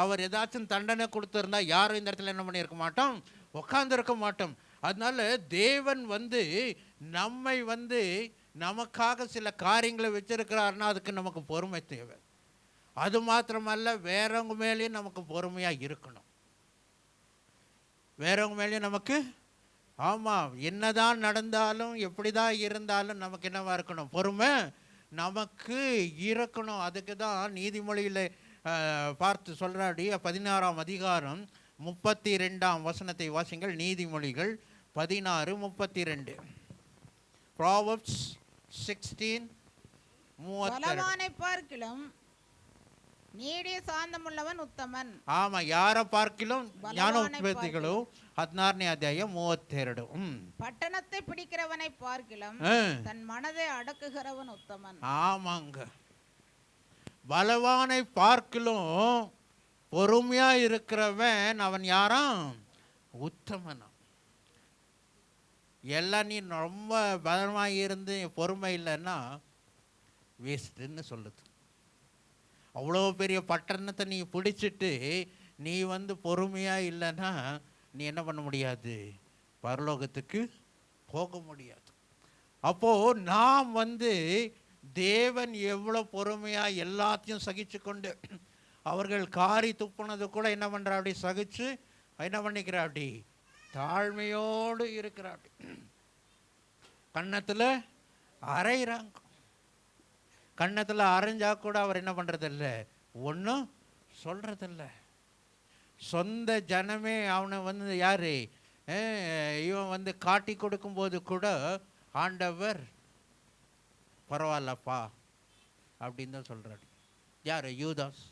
அவர் ஏதாச்சும் தண்டனை கொடுத்துருந்தா யாரும் இந்த இடத்துல என்ன பண்ணியிருக்க மாட்டோம், உட்காந்துருக்க மாட்டோம். அதனால தேவன் நம்மை நமக்காக சில காரியங்களை வச்சிருக்கிறாருன்னா அதுக்கு நமக்கு பொறுமை தேவை. அது மாத்திரமல்ல, வேறவங்க மேலேயும் நமக்கு பொறுமையாக இருக்கணும். வேறவங்க மேலேயும் நமக்கு, ஆமாம், என்னதான் நடந்தாலும் எப்படி தான் இருந்தாலும் நமக்கு என்னவா இருக்கணும்? பொறுமை நமக்கு இருக்கணும். அதுக்கு தான் நீதிமொழியில் பார்த்து சொல்கிறாடி 16ஆம் அதிகாரம் 32ஆம் வசனத்தை வாசிங்கள். நீதிமொழிகள் 16:32. Proverbs 16:32. பலவானை பார்க்கிலும் நீடிய சாந்தமுள்ளவன் உத்தமன். ஆமா, யாரை பார்க்கிலும் ஞானோபதேசிகளும் 16ನೇ ಅಧ್ಯಾಯ 32. பட்டணத்தை பிடிக்கிறவனை பார்க்கிலும் தன் மனதை அடக்குகிறவன் உத்தமன். ஆமாங்க, பலவானை பார்க்கிலும் பொறுமையா இருக்கிறவன் அவன் யாராம்? உத்தமனா. எல்லாம் நீ ரொம்ப பலமாக இருந்து பொறுமை இல்லைன்னா வேஸ்ட்டுன்னு சொல்லுது. அவ்வளோ பெரிய பட்டணத்தை நீ பிடிச்சிட்டு நீ பொறுமையாக இல்லைன்னா நீ என்ன பண்ண முடியாது? பரலோகத்துக்கு போக முடியாது. அப்போது நாம் தேவன் எவ்வளோ பொறுமையாக எல்லாத்தையும் சகிச்சு கொண்டு, அவர்கள் காரி துப்புனது கூட என்ன பண்ணுறாப்படி சகிச்சு என்ன பண்ணிக்கிறாப்படி தாழ்மையோடு இருக்கிறாப்படி. கன்னத்தில் அரைகிறாங்க. கன்னத்தில் அரைஞ்சா கூட அவர் என்ன பண்ணுறதில்ல, ஒன்றும் சொல்கிறதில்ல. சொந்த ஜனமே அவனை யார் இவன் காட்டி கொடுக்கும்போது கூட ஆண்டவர் பரவாயில்லப்பா அப்படின்னு தான் சொல்கிறாடி. யார்? யூதாஸ்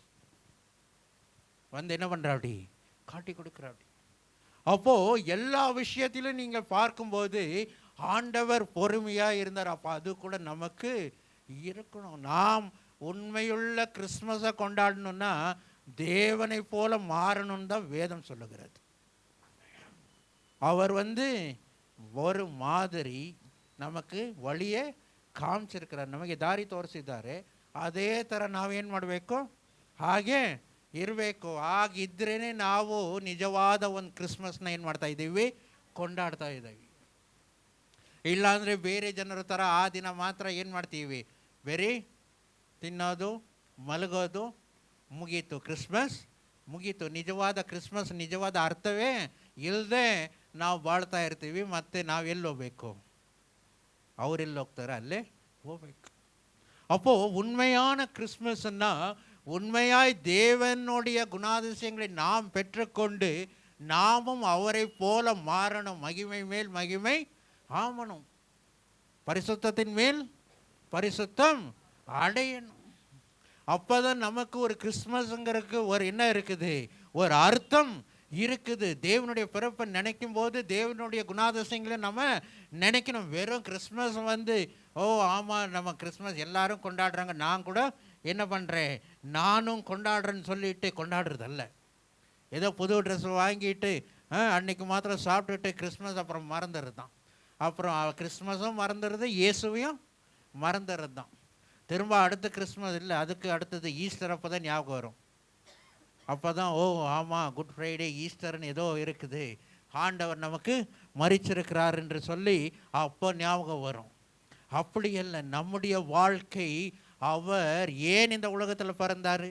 என்ன பண்ணுறாப்படி காட்டி கொடுக்குறாப்படி. அப்போது எல்லா விஷயத்திலும் நீங்கள் பார்க்கும்போது ஆண்டவர் பொறுமையாக இருந்தார். அப்போ அது கூட நமக்கு இருக்கணும். நாம் உண்மையுள்ள கிறிஸ்மஸை கொண்டாடணும்னா தேவனை போல மாறணும்னு தான் வேதம் சொல்லுகிறது. அவர் ஒரு மாதிரி நமக்கு வழியை ಕಾಮಿಸಿರ್ತಾರೆ, ನಮಗೆ ದಾರಿ ತೋರಿಸಿದ್ದಾರೆ. ಅದೇ ಥರ ನಾವೇನು ಮಾಡಬೇಕು? ಹಾಗೆ ಇರಬೇಕು. ಆಗಿದ್ರೇ ನಾವು ನಿಜವಾದ ಒಂದು ಕ್ರಿಸ್ಮಸ್ನ ಏನು ಮಾಡ್ತಾ ಇದ್ದೀವಿ? ಕೊಂಡಾಡ್ತಾ ಇದ್ದೀವಿ. ಇಲ್ಲಾಂದರೆ ಬೇರೆ ಜನರ ಥರ ಆ ದಿನ ಮಾತ್ರ ಏನು ಮಾಡ್ತೀವಿ? ಬರೀ ತಿನ್ನೋದು, ಮಲಗೋದು, ಮುಗೀತು, ಕ್ರಿಸ್ಮಸ್ ಮುಗೀತು. ನಿಜವಾದ ಕ್ರಿಸ್ಮಸ್ ನಿಜವಾದ ಅರ್ಥವೇ ಇಲ್ಲದೆ ನಾವು ಬಾಳ್ತಾ ಇರ್ತೀವಿ. ಮತ್ತು ನಾವೆಲ್ಲಿ ಹೋಗ್ಬೇಕು? அவரெல்லாம் ಹೋಗ್ತಾರೆ, ಅಲ್ಲೇ ಹೋಗ್ಬೇಕು. அப்போ உண்மையான கிறிஸ்மஸ்ன்னா உண்மையாய் தேவனுடைய குணாதிசயங்களை நாம் பெற்றுக்கொண்டு நாமும் அவரை போல மாறணும். மகிமை மேல் மகிமை ஆமணும், பரிசுத்தத்தின் மேல் பரிசுத்தம் அடையணும். அப்போதான் நமக்கு ஒரு கிறிஸ்மஸ்ங்கிறதுக்கு ஒரு என்ன இருக்குது? ஒரு அர்த்தம் இருக்குது. தேவனுடைய பிறப்பை நினைக்கும் போது தேவனுடைய குணாதிசயங்களை நம்ம நினைக்கணும். வெறும் கிறிஸ்மஸ் ஓ ஆமாம் நம்ம கிறிஸ்மஸ் எல்லாரும் கொண்டாடுறாங்க, நான் கூட என்ன பண்ணுறேன், நானும் கொண்டாடுறேன்னு சொல்லிட்டு கொண்டாடுறதல்ல. ஏதோ புது ட்ரெஸ் வாங்கிட்டு அன்னைக்கு மாத்திரம் சாப்பிட்டுட்டு கிறிஸ்மஸ் அப்புறம் மறந்துடுறது தான். அப்புறம் கிறிஸ்மஸும் மறந்துடுறது, இயேசுவையும் மறந்துடுறது தான். திரும்ப அடுத்த கிறிஸ்மஸ் இல்லை, அதுக்கு அடுத்தது ஈஸ்டர். அப்போ தான் ஞாபகம் வரும். அப்போ தான் ஓ ஆமாம் குட் ஃப்ரைடே ஈஸ்டர்னு ஏதோ இருக்குது, ஆண்டவர் நமக்கு மரிச்சிருக்கிறார் என்று சொல்லி அப்போ ஞாபகம் வரும். அப்படி இல்லை, நம்முடைய வாழ்க்கை அவர் ஏன் இந்த உலகத்தில் பிறந்தார்?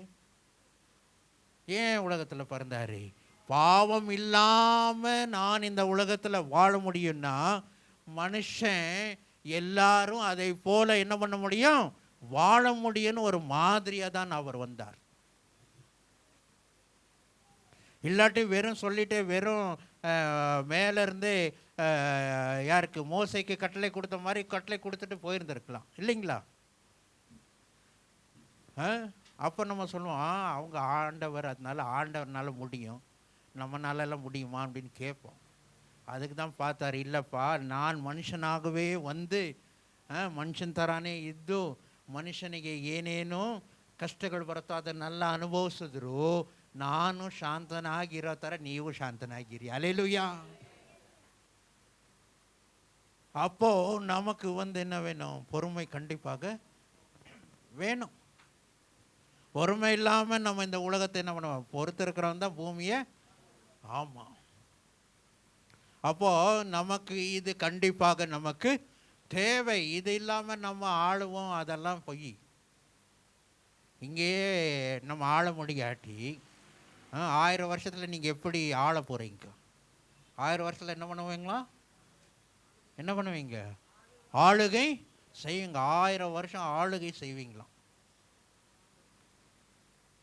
ஏன் உலகத்தில் பிறந்தார்? பாவம் இல்லாமல் நான் இந்த உலகத்தில் வாழ முடியும்னா மனுஷன் எல்லாரும் அதை போல என்ன பண்ண முடியும்? வாழ முடியும்னு ஒரு மாதிரியாக தான் அவர் வந்தார். இல்லாட்டி வெறும் சொல்லிட்டு வெறும் மேலேருந்து யாருக்கு மோசைக்கு கட்டளை கொடுத்த மாதிரி கட்டளை கொடுத்துட்டு போயிருந்துருக்கலாம் இல்லைங்களா? அப்போ நம்ம சொல்லுவோம் அவங்க ஆண்டவர், அதனால ஆண்டவர்னால முடியும், நம்மளாலெல்லாம் முடியுமா அப்படின்னு கேட்போம். அதுக்கு தான் பார்த்தாரு, இல்லைப்பா நான் ಮನುಷ್ಯನಾಗவே ಮನುಷ್ಯನ ಥರಾನೇ ಇದ್ದು ಮನುಷ್ಯನಿಗೆ ಏನೇನೋ ಕಷ್ಟಗಳು ಬರುತ್ತೋ ಅದನ್ನೆಲ್ಲ ಅನುಭವಿಸಿದ್ರು ನಾನು ಶಾಂತನಾಗಿರೋ ಥರ ನೀವು ಶಾಂತನಾಗಿರಿ. அல்லேலூயா. அப்போ நமக்கு என்ன வேணும்? பொறுமை கண்டிப்பாக வேணும். பொறுமை இல்லாமல் நம்ம இந்த உலகத்தை என்ன பண்ணுவோம்? பொறுத்திருக்கிறவன் தான் பூமியை. ஆமாம். அப்போது நமக்கு இது கண்டிப்பாக நமக்கு தேவை. இது இல்லாமல் நம்ம ஆளுவோம், அதெல்லாம் பொய். இங்கேயே நம்ம ஆள முடியாட்டி 1000 வருஷத்தில் நீங்கள் எப்படி ஆள போகிறீங்க? 1000 வருஷத்தில் என்ன பண்ணுவீங்களா? என்ன பண்ணுவீங்க? ஆளுகை செய்வீங்க. 1000 வருஷம் ஆளுகை செய்வீங்களாம்.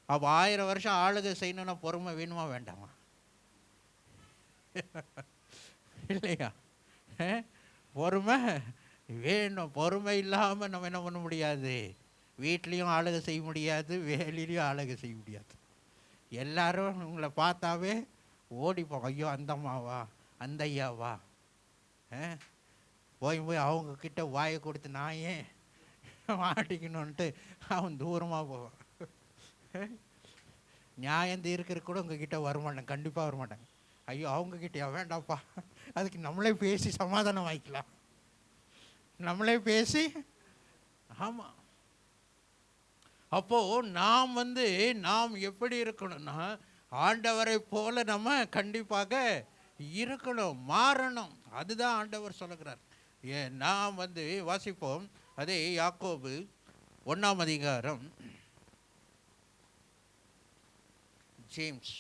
அப்போ 1000 வருஷம் ஆளுகை செய்யணுன்னா பொறுமை வேணுமா வேண்டாமா? இல்லையா? பொறுமை வேணும். பொறுமை இல்லாமல் நம்ம என்ன பண்ண முடியாது? வீட்லேயும் ஆளுகை செய்ய முடியாது, வேலையிலையும் ஆளுகை செய்ய முடியாது. எல்லாரும் உங்களை பார்த்தாவே ஓடிப்போம். ஐயோ அந்த அம்மாவா, அந்த ஐயாவா, போய் அவங்கக்கிட்ட வாயை கொடுத்து நான் ஏன் மாட்டிக்கணுன்ட்டு அவன் தூரமாக போவான். நியாயம் தீர்க்கிற கூட உங்ககிட்ட வரமாட்டேன், கண்டிப்பாக வரமாட்டாங்க. ஐயோ அவங்கக்கிட்டயா, வேண்டாப்பா, அதுக்கு நம்மளே பேசி சமாதானம் வாங்கிக்கலாம், நம்மளே பேசி. ஆமாம். அப்போது நாம் எப்படி இருக்கணும்னா ஆண்டவரை போல நம்ம கண்டிப்பாக இருக்கணும், மாறணும். அதுதான் ஆண்டவர் சொல்லுகிறார். நாம் வாசிப்போம். அதே யாக்கோபு 1ஆம் அதிகாரம், ஜேம்ஸ்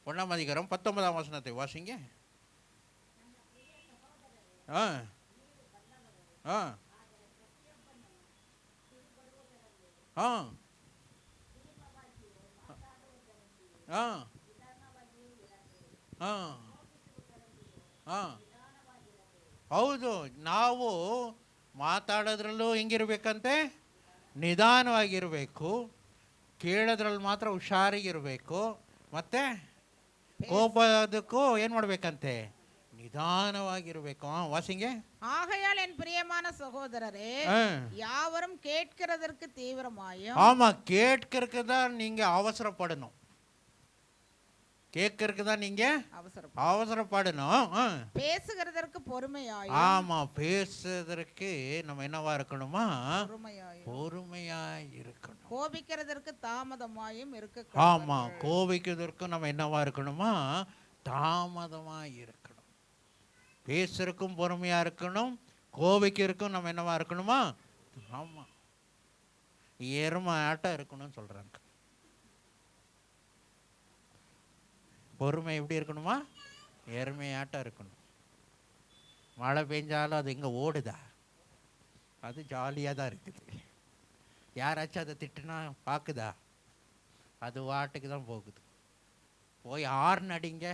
1ஆம் அதிகாரம் 19ஆம் வசனத்தை வாசிங்க. ஆ ஆ ஆ ஆ ಆ ಹೌದು. ನಾವು ಮಾತಾಡೋದ್ರಲ್ಲೂ ಹೆಂಗಿರ್ಬೇಕಂತೆ? ನಿಧಾನವಾಗಿರಬೇಕು. ಕೇಳೋದ್ರಲ್ಲಿ ಮಾತ್ರ ಹುಷಾರಿಗಿರಬೇಕು. ಮತ್ತೆ ಕೋಪದಕ್ಕೂ ಏನು ಮಾಡಬೇಕಂತೆ? நிதானವಾಗಿರಬೇಕು. வாசிங்க. ஆகையால் என் பிரியமான சகோதரரே, யாவரும் கேட்கிறதற்கு தீவிரமாயும். ஆமா, கேட்கறதுக்கு தான் நீங்க அவசரப்படணும். கேட்கறதுக்கு தான் நீங்க அவசரப்படணும். பேசுகிறதற்கு பொறுமையாயும். ஆமா, பேசுறதற்கு நம்ம என்னவா இருக்கணுமா? பொறுமையாய் இருக்கணும். கோபிக்கிறதற்கு தாமதமாயும் இருக்க. ஆமா, கோபிக்கிறதற்கு நம்ம என்னவா இருக்கணுமா? தாமதமாய் இருக்கணும். பேசுறதுக்கும் பொறுமையா இருக்கணும், கோபிக்கிறதுக்கும் நம்ம என்னவா இருக்கணுமா? ஆமா, எருமை ஆட்டம் இருக்கணும்னு சொல்றாங்க. பொறுமை எப்படி இருக்கணுமா? எருமையாட்டம் இருக்கணும். மழை பெஞ்சாலும் அது எங்கே ஓடுதா? அது ஜாலியாக தான் இருக்குது. யாராச்சும் அதை திட்டுனா பார்க்குதா? அது வாட்டுக்கு தான் போகுது. போய் ஹார்ன் அடிங்க,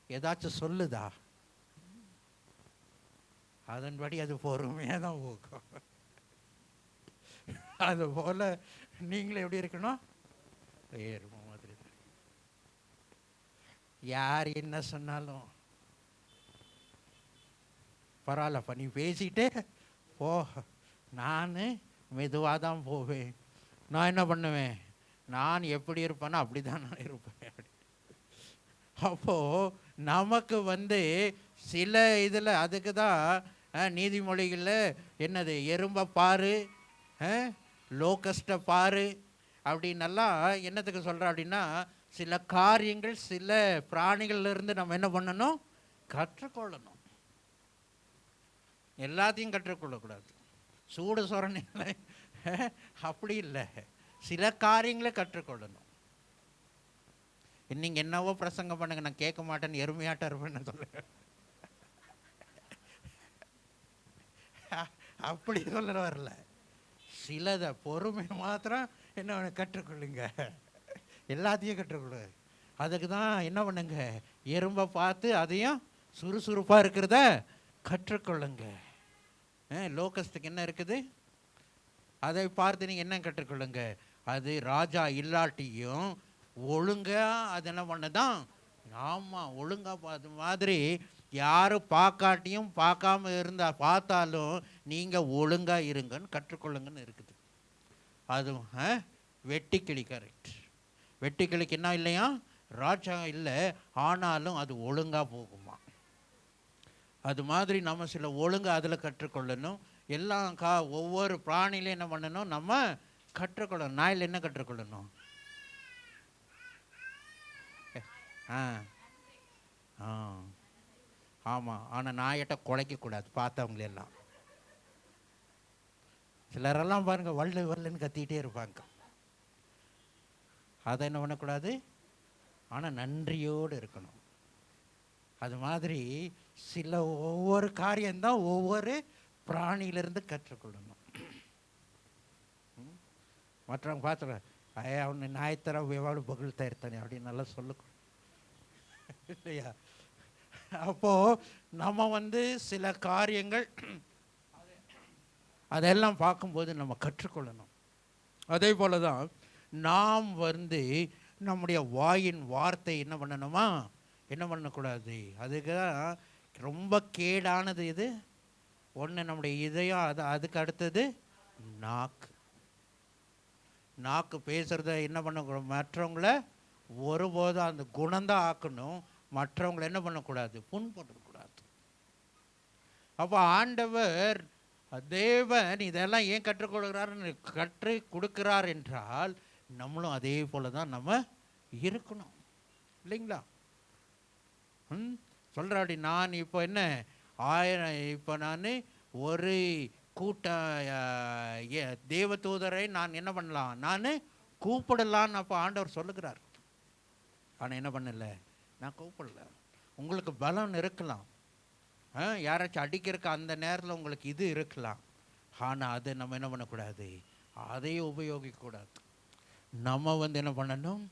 ஏதாச்சும் சொல்லுதா? அதன்படி அது பொறுமையாக தான் போகும். அதுபோல் நீங்களும் எப்படி இருக்கணும்? எருமை மாதிரி தான். யார் என்ன சொன்னாலும் பரவாயில்லப்பா, நீ பேசிட்டு போ, நான் மெதுவாக தான் போவேன். நான் என்ன பண்ணுவேன்? நான் எப்படி இருப்பேனோ அப்படி தான் நான் இருப்பேன். அப்போது நமக்கு சில இதில் அதுக்கு தான் நீதிமொழிகளில் என்னது, எறும்பை பாரு, லோகஸ்ட்டை பாரு அப்படின்னெல்லாம் என்னத்துக்கு சொல்கிறேன் அப்படின்னா, சில காரியங்கள் சில பிராணிகள்லேருந்து நம்ம என்ன பண்ணணும்? கற்றுக்கொள்ளணும். எல்லாத்தையும் கற்றுக்கொள்ளக்கூடாது. சூடு சொரணையில் அப்படி இல்லை, சில காரியங்களை கற்றுக்கொள்ளணும். நீங்கள் என்னவோ பிரசங்கம் பண்ணுங்க, நான் கேட்க மாட்டேன்னு எருமையாட்டம் இருப்பேன்னு சொல்லுங்க. அப்படி சொல்ல வரல. சிலதை பொறுமை மாத்திரம் என்ன கற்றுக்கொள்ளுங்க, எல்லாத்தையும் கற்றுக்கொள்ளு. அதுக்கு தான் என்ன பண்ணுங்க, எறும்பை பார்த்து அதையும் சுறுசுறுப்பாக இருக்கிறத கற்றுக்கொள்ளுங்க. லோகஸ்ட்டுக்கு என்ன இருக்குது, அதை பார்த்து நீங்கள் என்ன கற்றுக்கொள்ளுங்க. அது ராஜா இல்லாட்டியும் ஒழுங்காக அது என்ன பண்ணதான். ஆமாம், ஒழுங்காக அது மாதிரி யாரும் பார்க்காட்டியும் பார்க்காம பார்த்தாலும் நீங்கள் ஒழுங்காக இருங்கன்னு கற்றுக்கொள்ளுங்கன்னு இருக்குது. அதுவும் வெட்டிக்கிளி கரெக்ட். வெட்டிக்கிளிக்கு என்ன இல்லையா? ராஜா இல்லை, ஆனாலும் அது ஒழுங்காக போகுமா. அது மாதிரி நம்ம சில ஒழுங்கு அதில் கற்றுக்கொள்ளணும். எல்லாம் ஒவ்வொரு பிராணிலையும் என்ன பண்ணணும், நம்ம கற்றுக்கொள்ளணும். நாயில் என்ன கற்றுக்கொள்ளணும்? ஆ ஆ ஆமாம். ஆனால் நாயிட்ட குலைக்கக்கூடாது பார்த்தவங்களெல்லாம். சிலரெல்லாம் பாருங்கள் வள்ளு வள்ளுன்னு கத்திக்கிட்டே இருப்பாங்க. அதை என்ன பண்ணக்கூடாது, ஆனால் நன்றியோடு இருக்கணும். அது மாதிரி சில ஒவ்வொரு காரியம்தான் ஒவ்வொரு பிராணியிலிருந்து கற்றுக்கொள்ளணும். மற்றவங்க பார்த்துருவேன், அவனை நாயத்தர எவ்வளோ பகுழ்த்தா இருத்தானே அப்படின்னு நல்லா சொல்லக்கூடும் இல்லையா? அப்போது நம்ம சில காரியங்கள் அதெல்லாம் பார்க்கும்போது நம்ம கற்றுக்கொள்ளணும். அதே போல தான் நாம் நம்முடைய வாயின் வார்த்தை என்ன பண்ணணுமா, என்ன பண்ணக்கூடாது. அதுக்கு தான் ரொம்ப கேடானது இது ஒன்று நம்முடைய இதயம். அதுக்கு அடுத்தது நாக்கு. நாக்கு பேசுகிறத என்ன பண்ணக்கூடாது, மற்றவங்கள ஒருபோதும் அந்த குணந்தான் ஆக்கணும், மற்றவங்களை என்ன பண்ணக்கூடாது, புண்படுத்தக்கூடாது. அப்போ ஆண்டவர் தேவன் இதெல்லாம் ஏன் கற்றுக் கொடுக்கிறார் என்றால் நம்மளும் அதே போல தான் நம்ம இருக்கணும் இல்லைங்களா? சொல்கிறாடி நான் இப்போ என்ன இப்போ நான் ஒரு கூட்ட தேவதூதரை நான் என்ன பண்ணலாம், நான் கூப்பிடலான்னு அப்போ ஆண்டவர் சொல்லுகிறார். ஆனால் என்ன பண்ணல, நான் கூப்பிடல. உங்களுக்கு பலம் இருக்கலாம், யாராச்சும் அடிக்கிறக்கு அந்த நேரத்தில் உங்களுக்கு இது இருக்கலாம், ஆனால் அதை நம்ம என்ன பண்ணக்கூடாது, அதையே உபயோகிக்கக்கூடாது. நம்ம என்ன பண்ணணும்,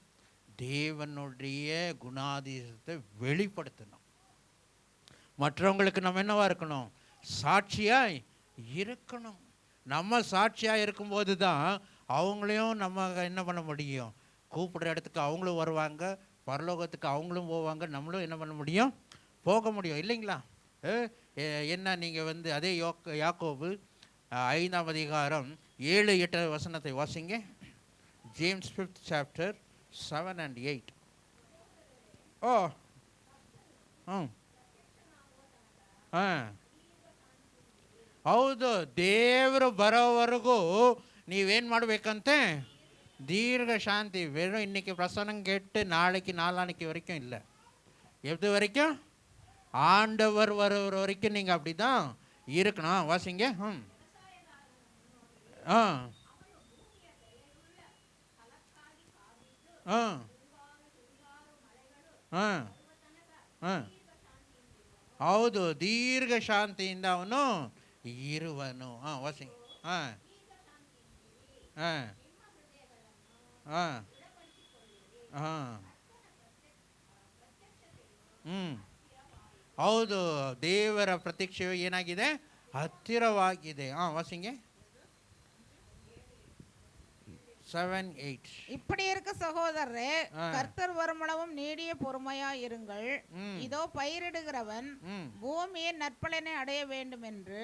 தேவனுடைய குணாதிசயத்தை வெளிப்படுத்தணும். மற்றவங்களுக்கு நம்ம என்னவா இருக்கணும், சாட்சியாய் இருக்கணும். நம்ம சாட்சியாக இருக்கும்போது தான் அவங்களையும் நம்ம என்ன பண்ண முடியும், கூப்பிடுற இடத்துக்கு அவங்களும் வருவாங்க, பரலோகத்துக்கு அவங்களும் போவாங்க, நம்மளும் என்ன பண்ண முடியும், போக முடியும் இல்லைங்களா? என்ன நீங்கள் அதே யாக்கோபு 5ஆம் அதிகாரம் 7-8 வசனத்தை வாசிங்க. James 5th chapter 7 and 8. ಹೌದು, ದೇವರು ಬರೋವರೆಗೂ ನೀವೇನು ಮಾಡಬೇಕಂತೆ, ದೀರ್ಘ ಶಾಂತಿ. வெறும் இன்னைக்கு பிரசனம் கேட்டு நாளைக்கு வரைக்கும் இல்லை, எது வரைக்கும், ஆண்டவர் வருகிற வரைக்கும் நீங்கள் அப்படி தான் இருக்கணும். வாசிங்க. ಹೌದು, ದೀರ್ಘ ಶಾಂತಿಯಿಂದ ಅವನು ಇರುವನು. ವಾಸಿ ಹೌದು, ದೇವರ ಪ್ರತ್ಯಕ್ಷವು ಏನಾಗಿದೆ, ಹತ್ತಿರವಾಗಿದೆ. ವಾಸಿಂಗೆ 7-8. இப்படி இருக்க சகோதரரே, கர்த்தர் வருமளவும் நீடிய பொறுமையா இருங்கள். இதோ பயிரிடுகிறவன் பூமியின் நற்பலனை அடைய வேண்டும் என்று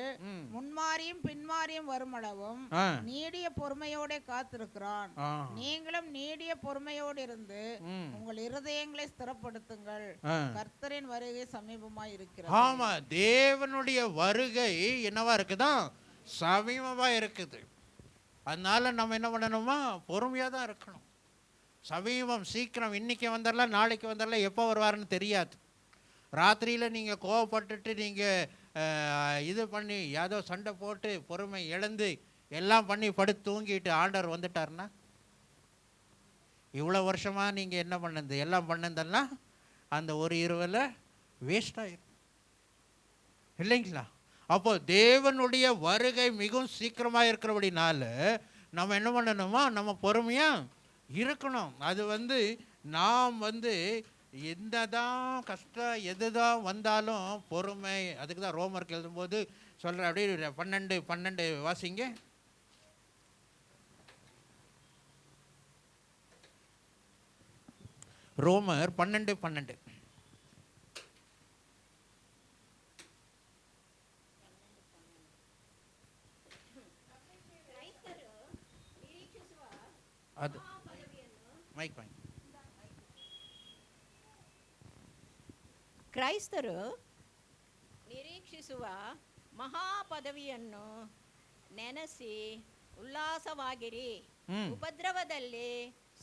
முன்மாறியும் பின்மாறியும் வருமளவும் நீடிய பொறுமையோட காத்திருக்கிறான். நீங்களும் நீடிய பொறுமையோடு இருந்து உங்கள் இருதயங்களை ஸ்திரப்படுத்துங்கள், கர்த்தரின் வருகை சமீபமாய் இருக்கிறது. ஆமா, தேவனுடைய வருகை என்னவா இருக்குதா, சமீபமா இருக்குது. அதனால நம்ம என்ன பண்ணணுமா, பொறுமையாக தான் இருக்கணும். சமீபம், சீக்கிரம், இன்றைக்கி வந்துடலாம் நாளைக்கு வந்துடலாம், எப்போ வருவாருன்னு தெரியாது. ராத்திரியில் நீங்கள் கோவப்பட்டுட்டு நீங்கள் இது பண்ணி ஏதோ சண்டை போட்டு பொறுமை இழந்து எல்லாம் பண்ணி படுத்து தூங்கிட்டு ஆண்டவர் வந்துட்டார்னா, இவ்வளோ வருஷமாக நீங்கள் என்ன பண்ணது, எல்லாம் பண்ணதெல்லாம் அந்த ஒரு இரவில் வேஸ்டாகிடும் இல்லைங்களா? அப்போ தேவனுடைய வருகை மிகவும் சீக்கிரமாக இருக்கிறபடினால நம்ம என்ன பண்ணணுமா, நம்ம பொறுமையாக இருக்கணும். அது நாம் என்னதான் கஷ்டம் எதுதான் வந்தாலும் பொறுமை. அதுக்கு தான் ரோமருக்கு எழுதும்போது சொல்கிற, அப்படியே 12 வாசிங்க. ரோமர் 12. ಅದು ಮೈಕ್ ಪಾಯಿಂಟ್. ಕ್ರೈಸ್ತರು ನಿರೀಕ್ಷಿಸುವ ಮಹಾಪದವಿಯನ್ನು ನೆನೆಸಿ ಉಲ್ಲಾಸವಾಗಿರಿ, ಉಪದ್ರವದಲ್ಲಿ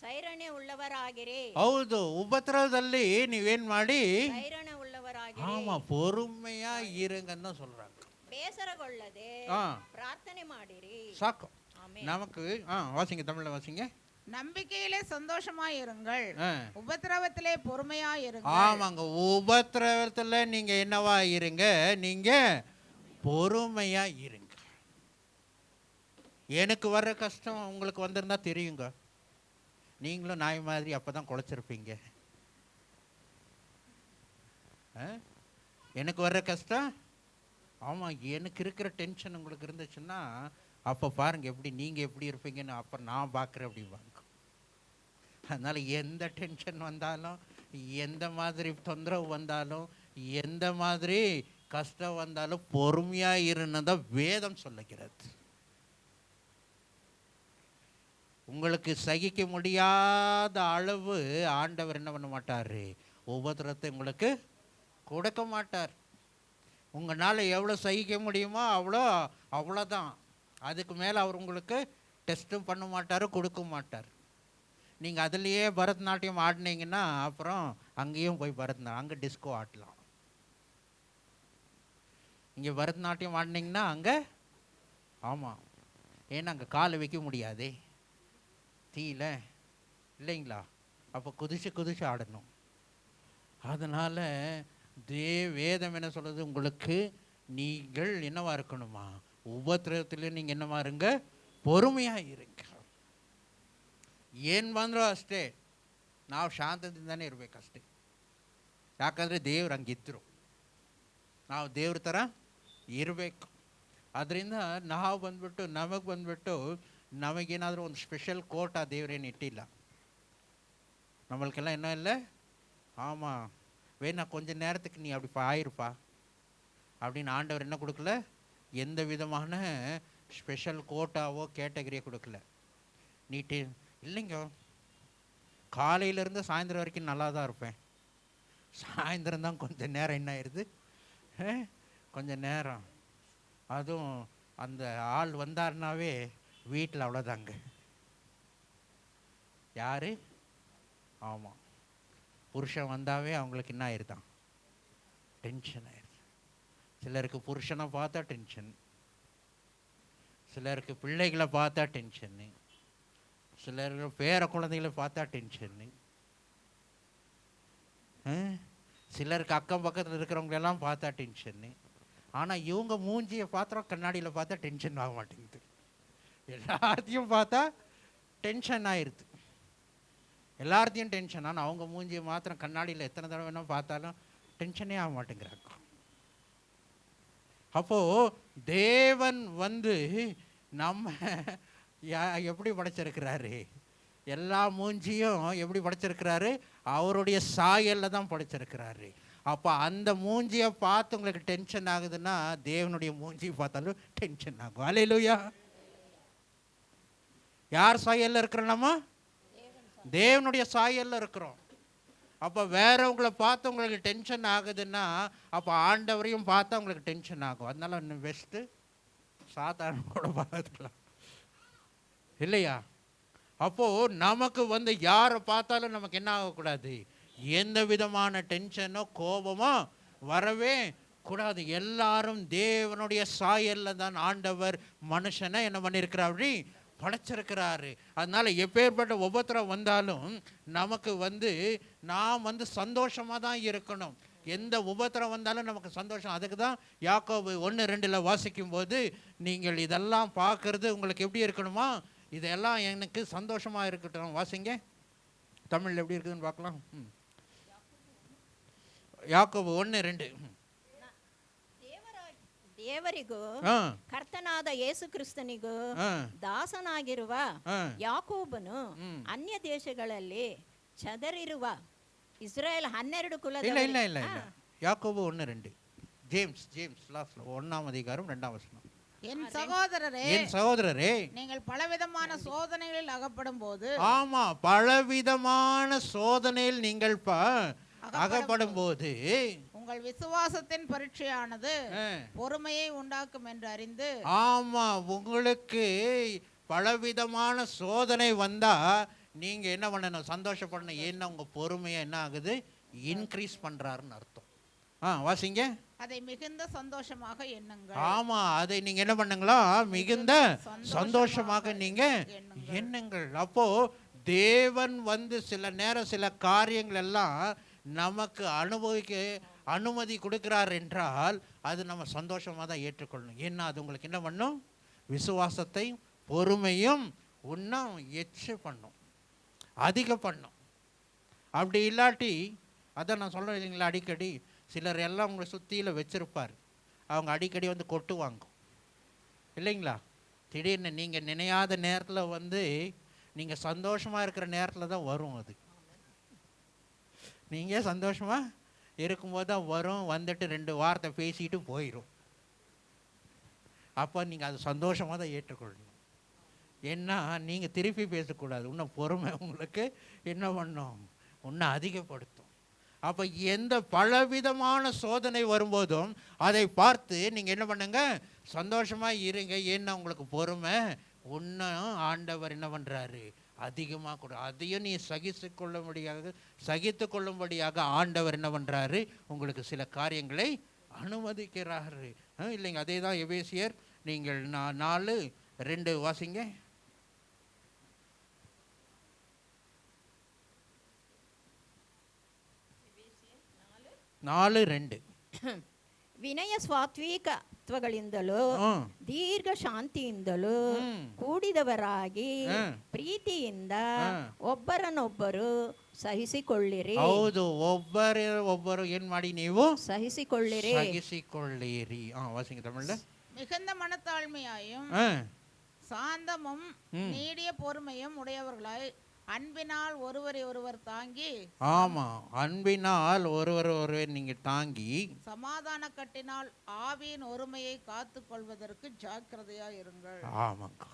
ಸೈರಣೆ ಉಳ್ಳವರಾಗಿರಿ, ಹೌದು, ಉಪದ್ರವದಲ್ಲಿ ನೀವೇನ್ ಮಾಡಿ, ಸೈರಣೆ ಉಳ್ಳವರಾಗಿರಿ, ஆமா பொறுமையா இருங்கன்னு தான் சொல்றாங்க. ಬೇಸರಗೊಳ್ಳದೆ ஆ ಪ್ರಾರ್ಥನೆ ಮಾಡಿರಿ. சாக்கும் ಆಮೆನ್. நமக்கு வாசிங்க, தமிழ்ல வாசிங்க. நம்பிக்கையிலே சந்தோஷமாயிருங்கள், ஆ. உபத்திரவத்திலே பொறுமையாயிருங்கள். ஆமாங்க, உபத்திரவத்துல நீங்க என்னவா இருங்க, நீங்க பொறுமையா இருங்க. எனக்கு வர்ற கஷ்டம் உங்களுக்கு வந்திருந்தா தெரியுங்க, நீங்களும் நாய் மாதிரி அப்பதான் குலைச்சிருப்பீங்க. எனக்கு வர்ற கஷ்டம், ஆமா எனக்கு இருக்கிற டென்ஷன் உங்களுக்கு இருந்துச்சுன்னா அப்போ பாருங்க எப்படி நீங்க எப்படி இருப்பீங்கன்னு அப்போ நான் பார்க்குறேன் அப்படிவாங்க. அதனால எந்த டென்ஷன் வந்தாலும், எந்த மாதிரி தொந்தரவு வந்தாலும், எந்த மாதிரி கஷ்டம் வந்தாலும் பொறுமையா இருந்ததா வேதம் சொல்லுகிறது. உங்களுக்கு சகிக்க முடியாத அளவு ஆண்டவர் என்ன பண்ண மாட்டார், உபத்திரத்தை உங்களுக்கு கொடுக்க மாட்டார். உங்களால் எவ்வளோ சகிக்க முடியுமோ அவ்வளோதான். அதுக்கு மேலே அவர் உங்களுக்கு டெஸ்ட்டும் பண்ண மாட்டார், கொடுக்க மாட்டார். நீங்கள் அதுலேயே பரதநாட்டியம் ஆடினீங்கன்னா அப்புறம் அங்கேயும் போய் அங்கே டிஸ்கோ ஆடலாம். இங்கே பரதநாட்டியம் ஆடினீங்கன்னா அங்கே, ஆமாம், ஏன்னா அங்கே காலை வைக்க முடியாதே தீயில, இல்லைங்களா? அப்போ குதிச்சு ஆடணும். அதனால் வேதம் என்ன சொல்கிறது, உங்களுக்கு நீங்கள் என்னவா இருக்கணுமா, ಉಪದ್ರವದಲ್ಲಿ நீங்கள் என்னவா இருங்க, பொறுமையாக இருங்க. ಏನು ಬಂದರೂ ಅಷ್ಟೇ ನಾವು ಶಾಂತದಿಂದನೇ ಇರಬೇಕಷ್ಟೇ. ಯಾಕಂದರೆ ದೇವ್ರು ಹಂಗಿದ್ರು, ನಾವು ದೇವ್ರ ಥರ ಇರಬೇಕು. ಅದರಿಂದ ನಾವು ಬಂದ್ಬಿಟ್ಟು ನಮಗೇನಾದರೂ ಒಂದು ಸ್ಪೆಷಲ್ ಕೋಟ್ ಆ ದೇವ್ರೇನು ಇಟ್ಟಿಲ್ಲ. நம்மளுக்கெல்லாம் என்ன இல்லை, ஆமாம் வேணா கொஞ்ச நேரத்துக்கு நீ அப்படி ஆயிருப்பா அப்படின்னு ஆண்டவர் என்ன கொடுக்கல, எந்த விதமான ஸ்பெஷல் கோட்டாவோ கேட்டகரியை கொடுக்கல. நீட்டு இல்லைங்க, காலையிலேருந்து சாயந்தரம் வரைக்கும் நல்லா தான் இருப்பேன், சாயந்தரம் தான் கொஞ்சம் நேரம் என்ன ஆயிடுது, கொஞ்சம் நேரம், அதுவும் அந்த ஆள் வந்தாருனாவே வீட்டில் அவ்வளோதாங்க. யார்? ஆமாம், புருஷன் வந்தாவே அவங்களுக்கு என்ன ஆயிருதான், டென்ஷன் ஆயிடுது. சிலருக்கு புருஷனை பார்த்தா டென்ஷன், சிலருக்கு பிள்ளைகளை பார்த்தா டென்ஷன்னு, சிலருக்கு பேர குழந்தைகளை பார்த்தா டென்ஷன்னு, சிலருக்கு அக்கம் பக்கத்தில் இருக்கிறவங்களெல்லாம் பார்த்தா டென்ஷன்னு. ஆனால் இவங்க மூஞ்சியை பார்த்தோம் கண்ணாடியில் பார்த்தா டென்ஷன் ஆக மாட்டேங்குது. எல்லாத்தையும் பார்த்தா டென்ஷன் ஆயிடுது, எல்லாத்தையும் டென்ஷன். ஆனால் அவங்க மூஞ்சியை மாத்திரம் கண்ணாடியில் எத்தனை தடவை வேணால் பார்த்தாலும் டென்ஷனே ஆக மாட்டேங்கிறாங்க. அப்போது தேவன் நம்ம எப்படி படைச்சிருக்கிறாரு, எல்லா மூஞ்சியும் எப்படி படைச்சிருக்கிறாரு, அவருடைய சாயலில் தான் படைச்சிருக்கிறாரு. அப்போ அந்த மூஞ்சியை பார்த்து உங்களுக்கு டென்ஷன் ஆகுதுன்னா தேவனுடைய மூஞ்சியை பார்த்தாலும் டென்ஷன் ஆகும். அல்லேலூயா. யார் சாயலில் இருக்கிறோம்? நம்ம தேவனுடைய சாயலில் இருக்கிறோம். அப்போ வேறவங்களை பார்த்து உங்களுக்கு டென்ஷன் ஆகுதுன்னா அப்போ ஆண்டவரையும் பார்த்தா உங்களுக்கு டென்ஷன் ஆகும். அதனால இன்னும் பெஸ்ட்டு சாதாரண கூட பார்த்துக்கலாம், இல்லையா? அப்போது நமக்கு யாரை பார்த்தாலும் நமக்கு என்ன ஆகக்கூடாது, எந்த விதமான டென்ஷனோ கோபமோ வரவே கூடாது. எல்லாரும் தேவனுடைய சாயலில் தான் ஆண்டவர் மனுஷனை என்ன பண்ணியிருக்கிறாரு, படைச்சிருக்கிறாரு. அதனால எப்பேற்பட்ட உபத்திரம் வந்தாலும் நமக்கு நாம் சந்தோஷமாக தான் இருக்கணும். எந்த உபத்திரம் வந்தாலும் நமக்கு சந்தோஷம். அதுக்கு தான் யாக்கோபு 1:2 வாசிக்கும் போது, நீங்கள் இதெல்லாம் பார்க்கறது உங்களுக்கு எப்படி இருக்கணுமா, இதெல்லாம் எனக்கு சந்தோஷமாக இருக்கட்டும். வாசிங்க, தமிழில் எப்படி இருக்குதுன்னு பார்க்கலாம். ಯಾಕೋಬ 1:2. ದೇವರಿಗೂ ಕರ್ತನಾದ ಯೇಸು ಕ್ರಿಸ್ತನಿಗೂ ದಾಸನಾಗಿರುವ ಯಾಕೋಬನು ಅನ್ಯ ದೇಶಗಳಲ್ಲಿ ಚದರಿರುವ ಇಸ್ರಾಯೇಲ್ 12 ಕುಲದ ಇಲ್ಲ ಯಾಕೋಬ 1:2 ஜேம்ஸ் லாஸ்ட்ல 1ஆம் அதிகாரம் 2ஆம் வசனம். என் சகோதரரே நீங்கள் பலவிதமான சோதனைகளில் அகப்படும் போது, ஆமா, பலவிதமான சோதனையில் நீங்கள் அகப்படும் போது உங்கள் விசுவாசத்தின் பரீட்சையானது பொறுமையை உண்டாக்கும் என்று அறிந்து, ஆமா, உங்களுக்கு பலவிதமான சோதனை வந்தா நீங்கள் என்ன பண்ணணும்? சந்தோஷப்படணும். ஏன்னா உங்கள் பொறுமையை என்ன ஆகுது? இன்க்ரீஸ் பண்ணுறாருன்னு அர்த்தம். வாசிங்க. அதை மிகுந்த சந்தோஷமாக எண்ணுங்கள். ஆமா, அதை நீங்க என்ன பண்ணுங்களா? மிகுந்த சந்தோஷமாக நீங்க எண்ணுங்கள். அப்போ தேவன் வந்து சில நேரம் சில காரியங்கள் எல்லாம் நமக்கு அனுமதி கொடுக்கிறார் என்றால் அது நம்ம சந்தோஷமாக தான் ஏற்றுக்கொள்ளணும். ஏன்னா அது உங்களுக்கு என்ன பண்ணும்? விசுவாசத்தை பொறுமையும் இன்னும் எச்சு பண்ணும், அதிக பண்ணும். அப்படி இல்லாட்டி அதான் நான் சொல்கிறேன் இல்லைங்களா, அடிக்கடி சிலர் எல்லாம் உங்களை சுற்றியில் வச்சுருப்பார், அவங்க அடிக்கடி வந்து கொட்டுவாங்க இல்லைங்களா. திடீர்னு நீங்கள் நினையாத நேரத்தில் வந்து நீங்கள் சந்தோஷமாக இருக்கிற நேரத்தில் தான் வரும். அது நீங்கள் சந்தோஷமாக இருக்கும்போது தான் வரும், வந்துட்டு 2 வார்த்தை பேசிட்டு போயிடும். அப்போ நீங்கள் அது சந்தோஷமாக தான் ஏற்றுக்கொள்ளணும். ஏன்னா நீங்கள் திருப்பி பேசக்கூடாது. இன்னும் பொறுமை உங்களுக்கு என்ன பண்ணும்? இன்னும் அதிகப்படுத்தும். அப்போ எந்த பலவிதமான சோதனை வரும்போதும் அதை பார்த்து நீங்கள் என்ன பண்ணுங்க? சந்தோஷமாக இருங்க. ஏன்னா உங்களுக்கு பொறுமை இன்னும் ஆண்டவர் என்ன பண்ணுறாரு? அதிகமாக கூட அதையும் நீ சகித்து கொள்ளும்படியாக ஆண்டவர் என்ன பண்ணுறாரு? உங்களுக்கு சில காரியங்களை அனுமதிக்கிறாரு. இல்லைங்க, அதே தான் எபேசியர் நீங்கள் 4:2 வாசிங்க. 4:2 ವಿನಯ ಸ್ವಾತ್ವಿಕತ್ವಗಳಿಂದಲೂ ದೀರ್ಘ ಶಾಂತಿಯಿಂದಲೂ ಕೂಡಿದವರಾಗಿ ಪ್ರೀತಿಯಿಂದ ಒಬ್ಬರನ್ನೊಬ್ಬರು ಸಹಿಸಿಕೊಳ್ಳಿರಿ. ಹೌದು, ಒಬ್ಬರು ಏನ್ ಮಾಡಿ ನೀವು ಸಹಿಸಿಕೊಳ್ಳಿರಿ. வாசிங்க தமிழ்ல. மிகுந்த மனத்தாழ்மையாயும் சாந்தமும் நீடிய பொறுமையும் உடையவர்களாய் அன்பினால் ஒருவரை ஒருவர் தாங்கி. ஆமா, அன்பினால் ஒருவர் நீங்க தாங்கி சமாதான கட்டினால் ஆவியின் ஒருமையை காத்து கொள்வதற்கு ஜாக்கிரதையா இருங்கள். ஆமாங்க,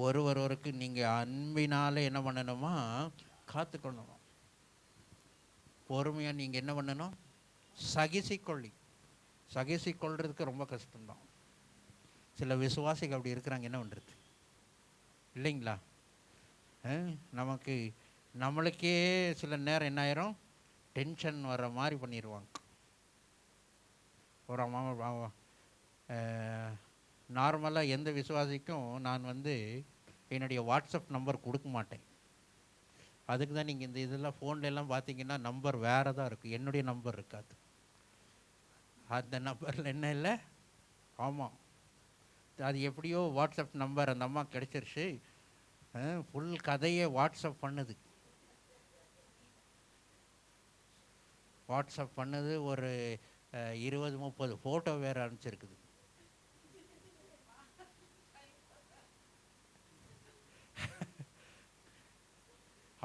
ஒருவருக்கு நீங்க அன்பினால என்ன பண்ணணுமா? காத்துக்கொள்ளணும். பொறுமையா நீங்க என்ன பண்ணணும்? சகிசிக்கொள்றதுக்கு ரொம்ப கஷ்டம்தான். சில விசுவாசிகள் அப்படி இருக்கிறாங்க, என்ன பண்றது இல்லைங்களா. நம்மளுக்கே சில நேரம் என்ன ஆயிரும்? டென்ஷன் வர மாதிரி பண்ணிடுவாங்க. ஒரு நார்மலாக எந்த விசுவாசிக்கும் நான் வந்து என்னுடைய வாட்ஸ்அப் நம்பர் கொடுக்க மாட்டேன். அதுக்கு தான் நீங்கள் இந்த இதெல்லாம் ஃபோன்லாம் பார்த்தீங்கன்னா நம்பர் வேறு தான் இருக்குது, என்னுடைய நம்பர் இருக்காது. அந்த நம்பரில் என்ன இல்லை. ஆமாம், அது எப்படியோ வாட்ஸ்அப் நம்பர் அந்த அம்மா கிடச்சிருச்சு. ஃபுல் கதையை வாட்ஸ்அப் பண்ணுது. ஒரு 20-30 ஃபோட்டோ வேறு அனுப்பிச்சிருக்குது.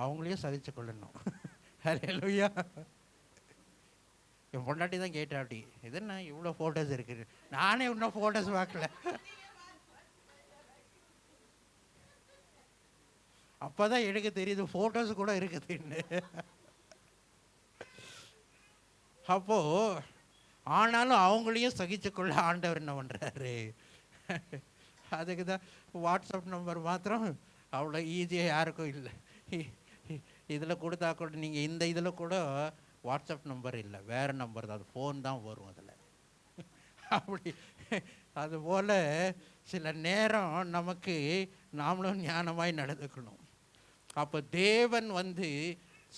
அவங்களையும் சகிச்சு கொள்ளணும். ஹல்லேலூயா. என் பொண்டாட்டி தான் கேட்டாட்டி, இது என்ன இவ்வளோ ஃபோட்டோஸ் இருக்குது? நானே இன்னும் ஃபோட்டோஸ் பார்க்கல. அப்போதான் எனக்கு தெரியுது ஃபோட்டோஸ் கூட இருக்குதுன்னு. அப்போது ஆனாலும் அவங்களையும் சகிச்சுக்கொள்ள ஆண்டவர் என்ன பண்ணுறாரு? அதுக்கு தான் வாட்ஸ்அப் நம்பர் மாத்திரம் அவ்வளோ ஈஸியாக யாருக்கும் இல்லை. இதில் கொடுத்தா கூட நீங்கள் இந்த இதில் கூட வாட்ஸ்அப் நம்பர் இல்லை, வேறு நம்பர் தான், அது ஃபோன் தான் வரும் அதில். அப்படி அதுபோல் சில நேரம் நமக்கு நாமளும் ஞானமாய் நடந்துக்கணும். அப்போ தேவன் வந்து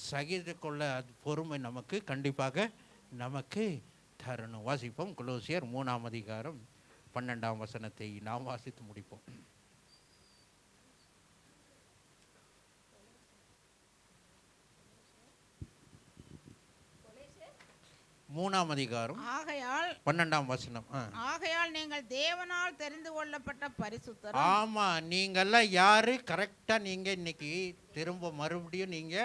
சகித்து கொள்ள பொறுமை நமக்கு கண்டிப்பாக நமக்கு தரணும். வாசிப்போம். கொலோசியர் 3:12 நாம் வாசித்து முடிப்போம். 3:12 ஆகையால் நீங்கள் தேவனால் தெரிந்து கொள்ளப்பட்ட பரிசுத்தர். ஆமா, நீங்கெல்லாம் யாரு? கரெக்டா நீங்க இன்னைக்கு திரும்ப மறுபடியும் நீங்க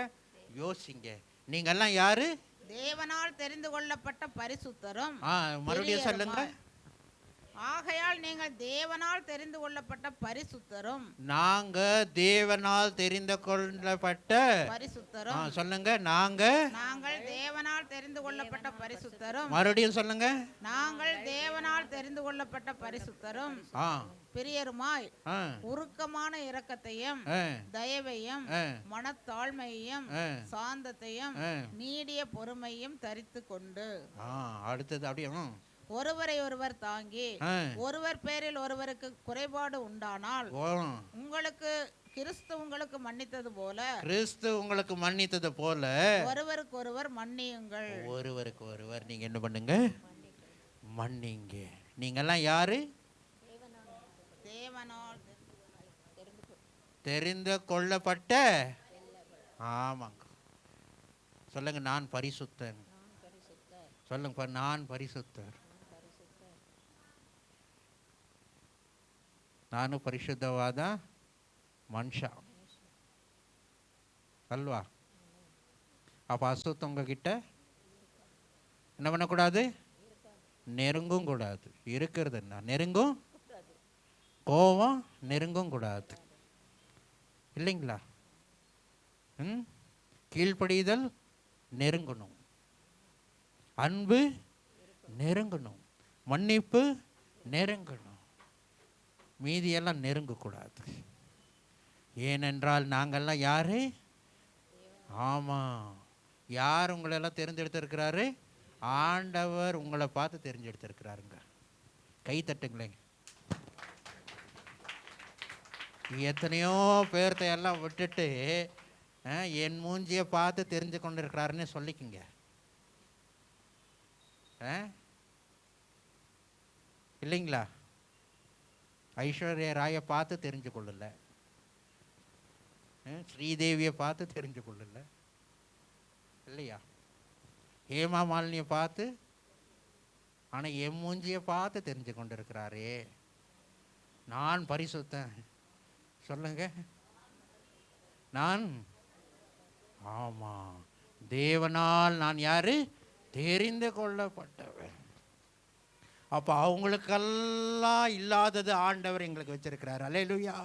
யோசிங்க. நீங்கெல்லாம் யாரு? தேவனால் தெரிந்து கொள்ளப்பட்ட பரிசுத்தரும். மறுபடியும் சொல்லுங்க. ஆகையால் நீங்கள் தேவனால் தெரிந்து கொள்ளப்பட்ட பரிசுத்தரும் நாங்க தேவனால் தெரிந்து கொள்ளப்பட்ட பரிசுத்தரும் சொல்லுங்க. நாங்க நாங்கள் தேவனால் தெரிந்து கொள்ளப்பட்ட பரிசுத்தரும் மறுபடியும் சொல்லுங்க. நாங்கள் தேவனால் தெரிந்து கொள்ளப்பட்ட பரிசுத்தரும் பிரியருமாய் உருக்கமான இரக்கத்தையும் தயவையும் மனத்தாழ்மையையும் சாந்தத்தையும் நீடிய பொறுமையும் தரித்து கொண்டு அடுத்தது அப்படியே ஒருவரை ஒருவர் தாங்கி ஒருவர் பேரில் ஒருவருக்கு குறைபாடு உண்டானால் உங்களுக்கு கிறிஸ்து உங்களுக்கு மன்னித்தது போல ஒருவருக்கு ஒருவர் மன்னியுங்கள். ஒருவருக்கு ஒருவர் நீங்க என்ன பண்ணுங்க? மன்னிங்க. நீங்க எல்லாம் யாரு? தேவனால் தெரிந்து கொள்ளப்பட்ட. ஆமாங்க. சொல்லுங்க, நான் பரிசுத்தன். சொல்லுங்க, நான் பரிசுத்தர். ನಾನು ಪರಿಶುದ್ಧವಾದ ಮನುಷ್ಯ ಅಲ್ವಾ? அப்போ அசுத்தம் உங்ககிட்ட என்ன பண்ணக்கூடாது? நெருங்கும் கூடாது. இருக்கிறது என்ன? நெருங்கும். கோபம் நெருங்கும் கூடாது இல்லைங்களா? கீழ்ப்படிதல் நெருங்கணும், அன்பு நெருங்கணும், மன்னிப்பு நெருங்கணும், மீதியெல்லாம் நெருங்கக்கூடாது. ஏனென்றால் நாங்கள்லாம் யாரு? ஆமாம், யார் உங்களெல்லாம் தேர்ந்தெடுத்திருக்கிறாரு? ஆண்டவர் உங்களை பார்த்து தெரிஞ்செடுத்திருக்கிறாருங்க. கை தட்டுங்களேங்க. எத்தனையோ பேர்த்த எல்லாம் விட்டுட்டு என் மூஞ்சியை பார்த்து தெரிஞ்சு கொண்டிருக்கிறாருன்னு சொல்லிக்குங்க. இல்லைங்களா? ஐஸ்வர்யா ராயை பார்த்து தெரிஞ்சு கொள்ளல, ஸ்ரீதேவியை பார்த்து தெரிஞ்சு கொள்ளல இல்லையா? ஹேமா மாலினியை பார்த்து, ஆனால் என் மூஞ்சியை பார்த்து தெரிஞ்சு கொண்டிருக்கிறாரே. நான் பரிசுத்தன். சொல்லுங்க, நான் ஆமாம், தேவனால் நான் யாரு? தெரிந்து கொள்ளப்பட்டவன். அப்போ அவங்களுக்கெல்லாம் இல்லாதது ஆண்டவர் எங்களுக்கு வச்சிருக்கிறார். அல்லேலூயா.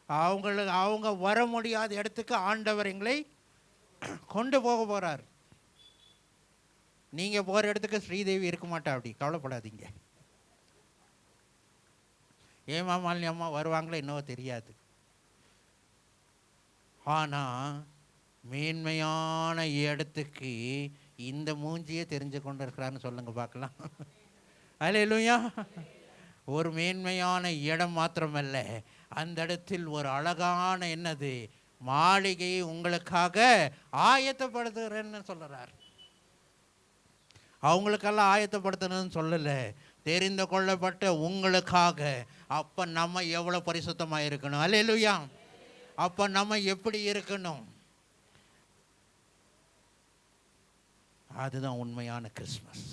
அவங்க வர முடியாத இடத்துக்கு ஆண்டவர் எங்களை கொண்டு போக போறார். நீங்க போற இடத்துக்கு ஸ்ரீதேவி இருக்க மாட்டா, அப்படி கவலைப்படாதீங்க. ஏமா மாலினி அம்மா வருவாங்களோ என்னவோ தெரியாது. ஆனா மேன்மையான இடத்துக்கு இந்த மூஞ்சியே தெரிஞ்சு கொண்டு இருக்கிறான்னு சொல்லுங்க பார்க்கலாம். அல்லேலூயா. ஒரு மேன்மையான இடம் மாத்திரமல்ல, அந்த இடத்தில் ஒரு அழகான என்னது மாளிகையை உங்களுக்காக ஆயத்தப்படுத்துகிறேன்னு சொல்லுறார். அவங்களுக்கெல்லாம் ஆயத்தப்படுத்தணும்னு சொல்லலை, தெரிந்து கொள்ளப்பட்ட உங்களுக்காக. அப்போ நம்ம எவ்வளோ பரிசுத்தமாக இருக்கணும். அல்லேலூயா. அப்போ நம்ம எப்படி இருக்கணும்? அதுதான் உண்மையான கிறிஸ்மஸ்.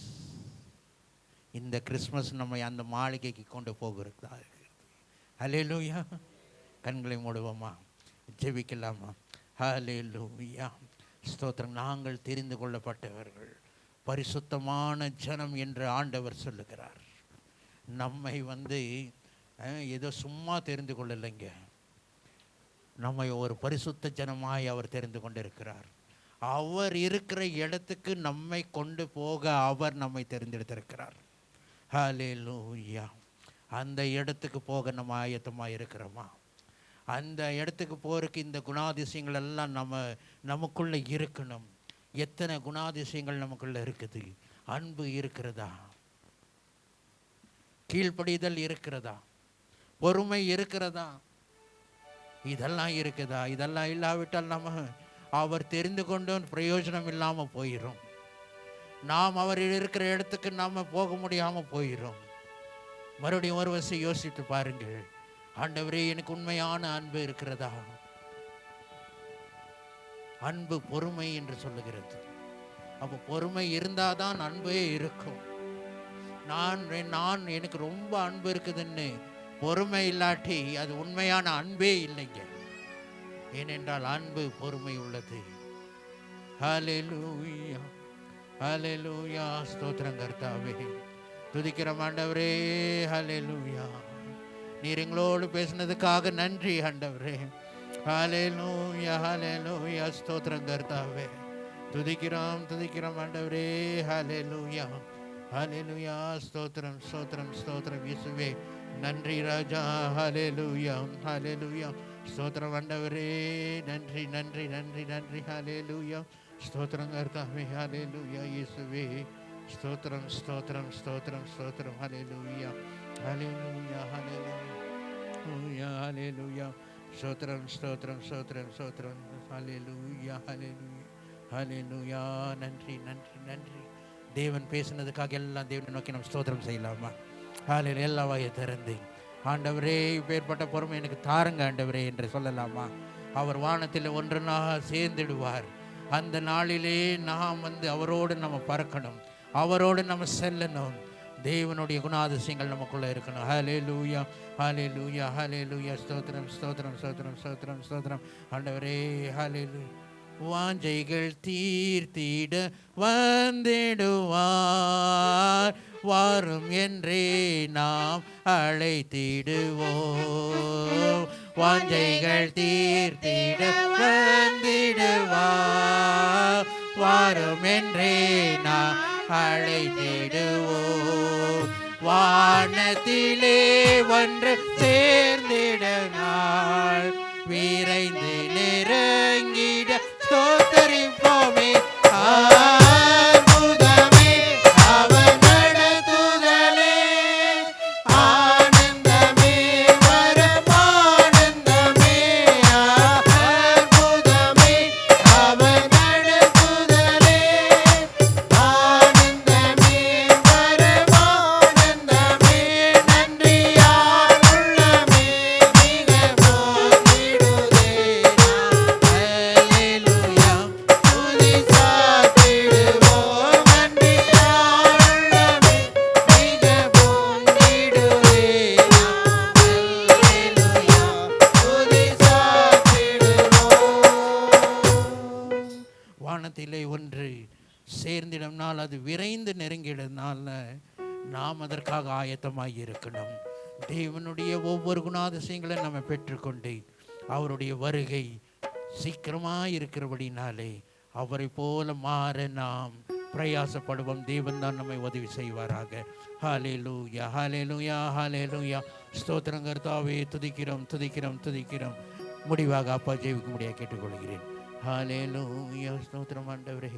இந்த கிறிஸ்மஸ் நம்ம அந்த மாளிகைக்கு கொண்டு போகிறதா இருக்கிறது. அல்லேலூயா. கண்களை மூடுவோமா, ஜெபிக்கலாமா? அல்லேலூயா. ஸ்தோத்திரம். நாங்கள் தெரிந்து கொள்ளப்பட்டவர்கள், பரிசுத்தமான ஜனம் என்று ஆண்டவர் சொல்லுகிறார். நம்மை ஏதோ சும்மா தெரிந்து கொள்ளலைங்க, நம்மை ஒரு பரிசுத்த ஜனமாய் அவர் தெரிந்து கொண்டிருக்கிறார். அவர் இருக்கிற இடத்துக்கு நம்மை கொண்டு போக அவர் நம்மை தெரிந்தெடுத்திருக்கிறார். ஹல்லேலூயா. அந்த இடத்துக்கு போக நம்ம ஆயத்தமாக இருக்கிறோமா? அந்த இடத்துக்கு போகிறதுக்கு இந்த குணாதிசயங்கள் எல்லாம் நமக்குள்ளே இருக்கணும். எத்தனை குணாதிசயங்கள் நமக்குள்ளே இருக்குது? அன்பு இருக்கிறதா? கீழ்ப்படிதல் இருக்கிறதா? பொறுமை இருக்கிறதா? இதெல்லாம் இருக்குதா? இதெல்லாம் இல்லாவிட்டால் நம்ம அவர் தெரிந்து கொண்டும் பிரயோஜனம் இல்லாமல் போயிடும். நாம் அவர் இருக்கிற இடத்துக்கு நாம் போக முடியாமல் போயிடும். மறுபடியும் ஒரு வருஷம் யோசித்து பாருங்கள். ஆண்டவரே, எனக்கு உண்மையான அன்பு இருக்கிறதா? அன்பு பொறுமை என்று சொல்லுகிறது. அப்போ பொறுமை இருந்தாதான் அன்பே இருக்கும். நான் எனக்கு ரொம்ப அன்பு இருக்குதுன்னு பொறுமை இல்லாட்டி அது உண்மையான அன்பே இல்லைங்க. ஏனென்றால் அன்பு பொறுமை உள்ளது. ஹல்லேலூயா, ஹல்லேலூயா. ஸ்தோத்திரம் கர்த்தாவே. துதிக்கிறோம் ஆண்டவரே. ஹல்லேலூயா. நீர் எங்களோடு பேசினதுக்காக நன்றி ஆண்டவரே. ஹல்லேலூயா, ஹல்லேலூயா. ஸ்தோத்திரம் கர்த்தாவே. துதிக்கிறோம் ஆண்டவரே. ஹல்லேலூயா, ஹல்லேலூயா. ஸ்தோத்திரம் ஸ்தோத்திரம் ஸ்தோத்திரம் இயேசுவே. நன்றி ராஜா. ஹல்லேலூயா, ஹல்லேலூயா. ஸ்தோத்திரம் ஆண்டவரே. நன்றி நன்றி நன்றி நன்றி. ஹல்லேலூயா. ஸ்தோத்திரம் கர்த்தாவே. ஹல்லேலூயா இயேசுவே. ஸ்தோத்திரம் ஸ்தோத்திரம் ஸ்தோத்திரம் ஸ்தோத்திரம். ஹல்லேலூயா, ஹல்லேலூயா, ஹல்லேலூயா, ஹல்லேலூயா. ஸ்தோத்திரம் ஸ்தோத்திரம் ஸ்தோத்திரம் ஸ்தோத்திரம். ஹல்லேலூயா, ஹல்லேலூயா, ஹல்லேலூயா. நன்றி நன்றி நன்றி. தேவன் பேசினதுக்காக எல்லாம் தேவனை நோக்கி நம்ம ஸ்தோத்திரம் செய்யலாமா? ஹல்லேலூயா. எல்லா வாயை திறந்து ஆண்டவரே இப்பேற்பட்ட பொறுமை எனக்கு தாருங்க ஆண்டவரே என்று சொல்லலாமா? அவர் வானத்தில் ஒன்றுனாக சேர்ந்திடுவார். அந்த நாளிலே நாம் அவரோடு நம்ம பறக்கணும், அவரோடு நம்ம செல்லணும். தேவனுடைய குணாதிசயங்கள் நமக்குள்ள இருக்கணும். ஹல்லேலூயா, ஹல்லேலூயா, ஹல்லேலூயா. ஸ்தோத்திரம் ஸ்தோத்திரம் ஸ்தோத்திரம் ஸ்தோத்திரம் ஸ்தோத்திரம் ஆண்டவரே. ஹல்லேலூயா. வாஞ்சைகள் தீர்த்திட வந்திடுவார், வாரும் என்றே நாம் அழைத்திடுவோம். வாஞ்சைகள் தீர்த்திட வந்திடுவார், வாரும் என்றே நாம் அழைத்திடுவோம். வானத்திலே ஒன்று சேர்ந்திட நாள் விரைந்து நெருங்கிட ஸ்தோத்தரிப்போமே. அற்புதமே அவர் நடத்துதலே, ஆனந்தமே பரமானந்தமே. அற்புதமே அவர் நடத்துதலே, ஆனந்தமே பரமானந்தமே. நன்றியால் உள்ளமே மிக போற்றிடுதே. ஹல்லேலூயா. துதி சாத்திடுவோம். நன்றியால் உள்ளமே மிக போற்றிடுதே. ஹல்லேலூயா. துதி சாத்திடுவோம். வானத்திலே ஒன்று சேர்ந்திடம்னால் அது விரைந்து நெருங்கிடனால நாம் அதற்காக ஆயத்தமாகி இருக்கணும். தேவனுடைய ஒவ்வொரு குணாதிசயங்களை நம்ம பெற்றுக்கொண்டு அவருடைய வருகை சீக்கிரமாக இருக்கிறபடினாலே அவரை போல மாற நாம் பிரயாசப்படுவோம். தேவன் தான் நம்மை உதவி செய்வாராக. ஹல்லேலூயா, ஹல்லேலூயா, ஹல்லேலூயா. ஸ்தோத்திரம் கர்த்தாவே. துதிக்கிறோம் துதிக்கிறோம் துதிக்கிறோம். முடிவாக அப்பா ஜெயிக்க முடியாது கேட்டுக்கொள்கிறேன். ஹல்லேலூயா. ஸ்தோத்திரம் ஆண்டவரே.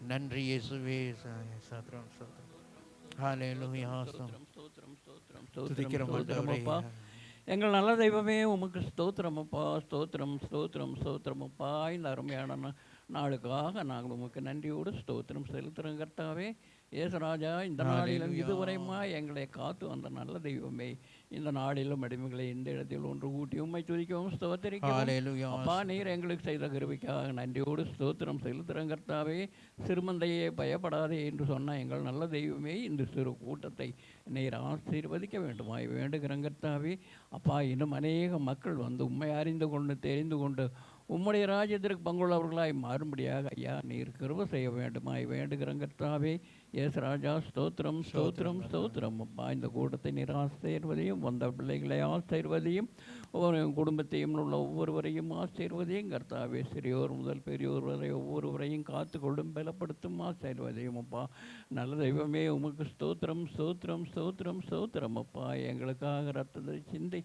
நன்றி இயேசுவே. ஸ்தோத்திரம் ஸ்தோத்திரம். ஹல்லேலூயா. துதிக்கிறோம் ஆண்டவரே. எங்கள் நல்ல தெய்வமே உமக்கு ஸ்தோத்திரமப்பா, ஸ்தோத்திரம் ஸ்தோத்திரம் ஸ்தோத்திரமப்பா. இந்த அருமையான நாளுக்காக நாங்கள் உமக்கு நன்றியோடு ஸ்தோத்திரம் செலுத்துகிறோம் கர்த்தாவே. ஏசுராஜா, இந்த நாளிலும் இதுவரையுமா எங்களை காத்து வந்த நல்ல தெய்வமே, இந்த நாளிலும் அடிமைகளை இந்த இடத்தில் ஒன்று கூட்டி உம்மை துதிக்கவும் ஸ்தோத்திரிக்கவும். அப்பா, நீர் எங்களுக்கு செய்த கிருபைக்காக நன்றியோடு ஸ்தோத்திரம் செலுத்துகிறோம் கர்த்தாவே. சிறுமந்தையே பயப்படாதே என்று சொன்ன எங்கள் நல்ல தெய்வமே, இந்த சிறு கூட்டத்தை நீர் ஆசீர்வதிக்க வேண்டுமாய் வேண்டுகிறோம் கர்த்தாவே. அப்பா, இன்னும் அநேக மக்கள் உம்மை அறிந்து கொண்டு தெரிந்து கொண்டு உம்முடைய ராஜ்யத்திற்கு பங்குள்ளவர்களாய் மாறும்படியாக ஐயா நீர் கிருபை செய்ய வேண்டுமாய் வேண்டுகிறோம் கர்த்தாவே. ஏசுராஜா, ஸ்தோத்திரம் ஸ்தோத்திரம் ஸ்தோத்திரம். அப்பா, இந்த கூட்டத்தை நீர் ஆசீர்வதியும், வந்த பிள்ளைகளை ஆசீர்வதியும், ஒவ்வொரு குடும்பத்தையும் உள்ள ஒவ்வொருவரையும் ஆசீர்வதியும் கர்த்தாவே. சிறியோர் முதல் பெரியோர் வரை ஒவ்வொருவரையும் காத்து கொள்ளும் பலப்படுத்தும் ஆசீர்வதியும். அப்பா, நல்ல தெய்வமே உமக்கு ஸ்தோத்திரம் ஸ்தோத்திரம் ஸ்தோத்திரம் ஸ்தோத்திரம். அப்பா, எங்களுக்காக ரத்தத்தை சிந்தி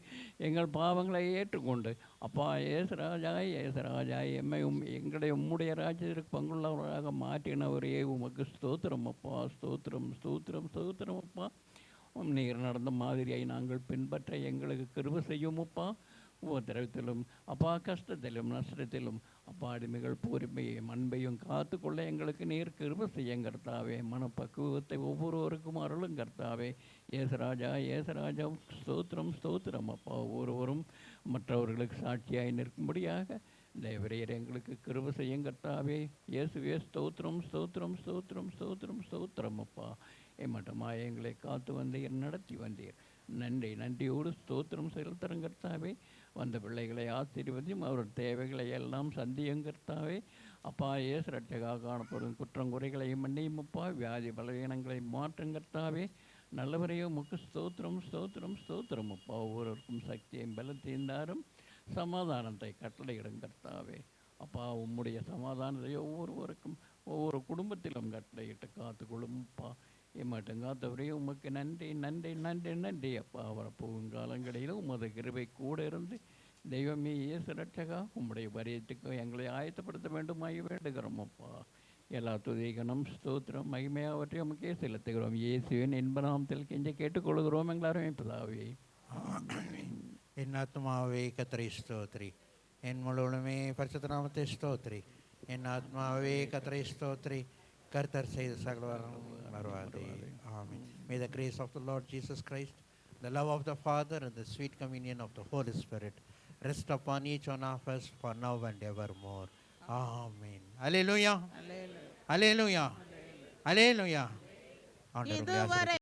எங்கள் பாவங்களை ஏற்றுக்கொண்டு அப்பா ஏசுராஜா ஏசுராஜா எம்மை எங்களை உம்முடைய ராஜ்யத்திற்கு பங்குள்ளவராக மாற்றினவரே உமக்கு ஸ்தோத்திரம் அப்பா. ஸ்தோத்திரம் ஸ்தோத்திரம் ஸ்தோத்திரம் அப்பா. நீர் நடந்த மாதிரியை நாங்கள் பின்பற்ற எங்களுக்கு கிருபை செய்யும் அப்பா. உபத்திரவத்திலும் அப்பா, கஷ்டத்திலும் நஷ்டத்திலும் அப்பா, அடிமைகள் பொறுமையையும் அன்பையும் காத்துக்கொள்ள எங்களுக்கு நீர் கிருபை செய்யும் கர்த்தாவே. மனப்பக்குவத்தை ஒவ்வொருவருக்கும் அருளும் கர்த்தாவே. ஏசுராஜா ஏசுராஜா, ஸ்தோத்திரம் ஸ்தோத்திரம் அப்பா. ஒவ்வொருவரும் மற்றவர்களுக்கு சாட்சியாய் நிற்கும்படியாக தேவரீர் எங்களுக்கு கிருபை செய்யும் கர்த்தாவே. இயேசுவே, ஸ்தோத்திரம் ஸ்தோத்திரம் ஸ்தோத்திரம் ஸ்தோத்திரம் ஸ்தோத்திரம் அப்பா. ஏமாட்டமா எங்களை காத்து வந்தீர், நடத்தி வந்தீர். நன்றி நன்றியோடு ஸ்தோத்திரம் செலுத்துறோம் கர்த்தாவே. வந்த பிள்ளைகளை ஆசீர்வதியும், அவர் தேவைகளை எல்லாம் சந்தியும் கர்த்தாவே. அப்பா, ஏசுரட்டையாக காணப்படும் குற்றம் குறைகளையும் மன்னியும் அப்பா. வியாதி பலவீனங்களை மாற்றும் கர்த்தாவே. நல்லவரையோ உமக்கு ஸ்தோத்திரம் ஸ்தோத்திரம் ஸ்தோத்திரம் அப்பா. ஒவ்வொருவருக்கும் சக்தியையும் பலத்தையும் தாரும், சமாதானத்தை கட்டளையிடும் கர்த்தாவே. அப்பா உம்முடைய சமாதானத்தை ஒவ்வொருவருக்கும் ஒவ்வொரு குடும்பத்திலும் கட்டளையிட்டு காத்துக்கொள்ளும்ப்பா. எம்மட்டும் காத்தவரே உமக்கு நன்றி நன்றி நன்றி நன்றி அப்பா. வரப்போகும் காலங்களிலும் உமது கிருபை கூட இருந்து தெய்வமே இயேசு ரட்சகா உம்முடைய பரியத்துக்கு எங்களை ஆயத்தப்படுத்த வேண்டுமாய் வேண்டுகிறோம் அப்பா. எல்லா துதிகனும் ஸ்தோத்திரம் மகிமையாவற்றை உமக்கே செலுத்துகிறோம். இயேசுவின் இன்ப நாமத்தில் கெஞ்ச கேட்டுக்கொள்கிறோம் எங்களாரும் பிதாவே. என் ஆத்மாவே கர்த்தரை ஸ்தோத்திரி, என் முழுவதுமே பரிசுத்த நாமத்தை ஸ்தோத்திரி. என் ஆத்மாவே கர்த்தரை ஸ்தோத்திரி, கர்த்தர் செய்த சகல மறவாதே. ஆமென். May the grace of the Lord Jesus Christ, the love of the Father and the sweet communion of the Holy Spirit rest upon each one of us for now and evermore. Amen. Hallelujah. Hallelujah. Hallelujah. இதுவரை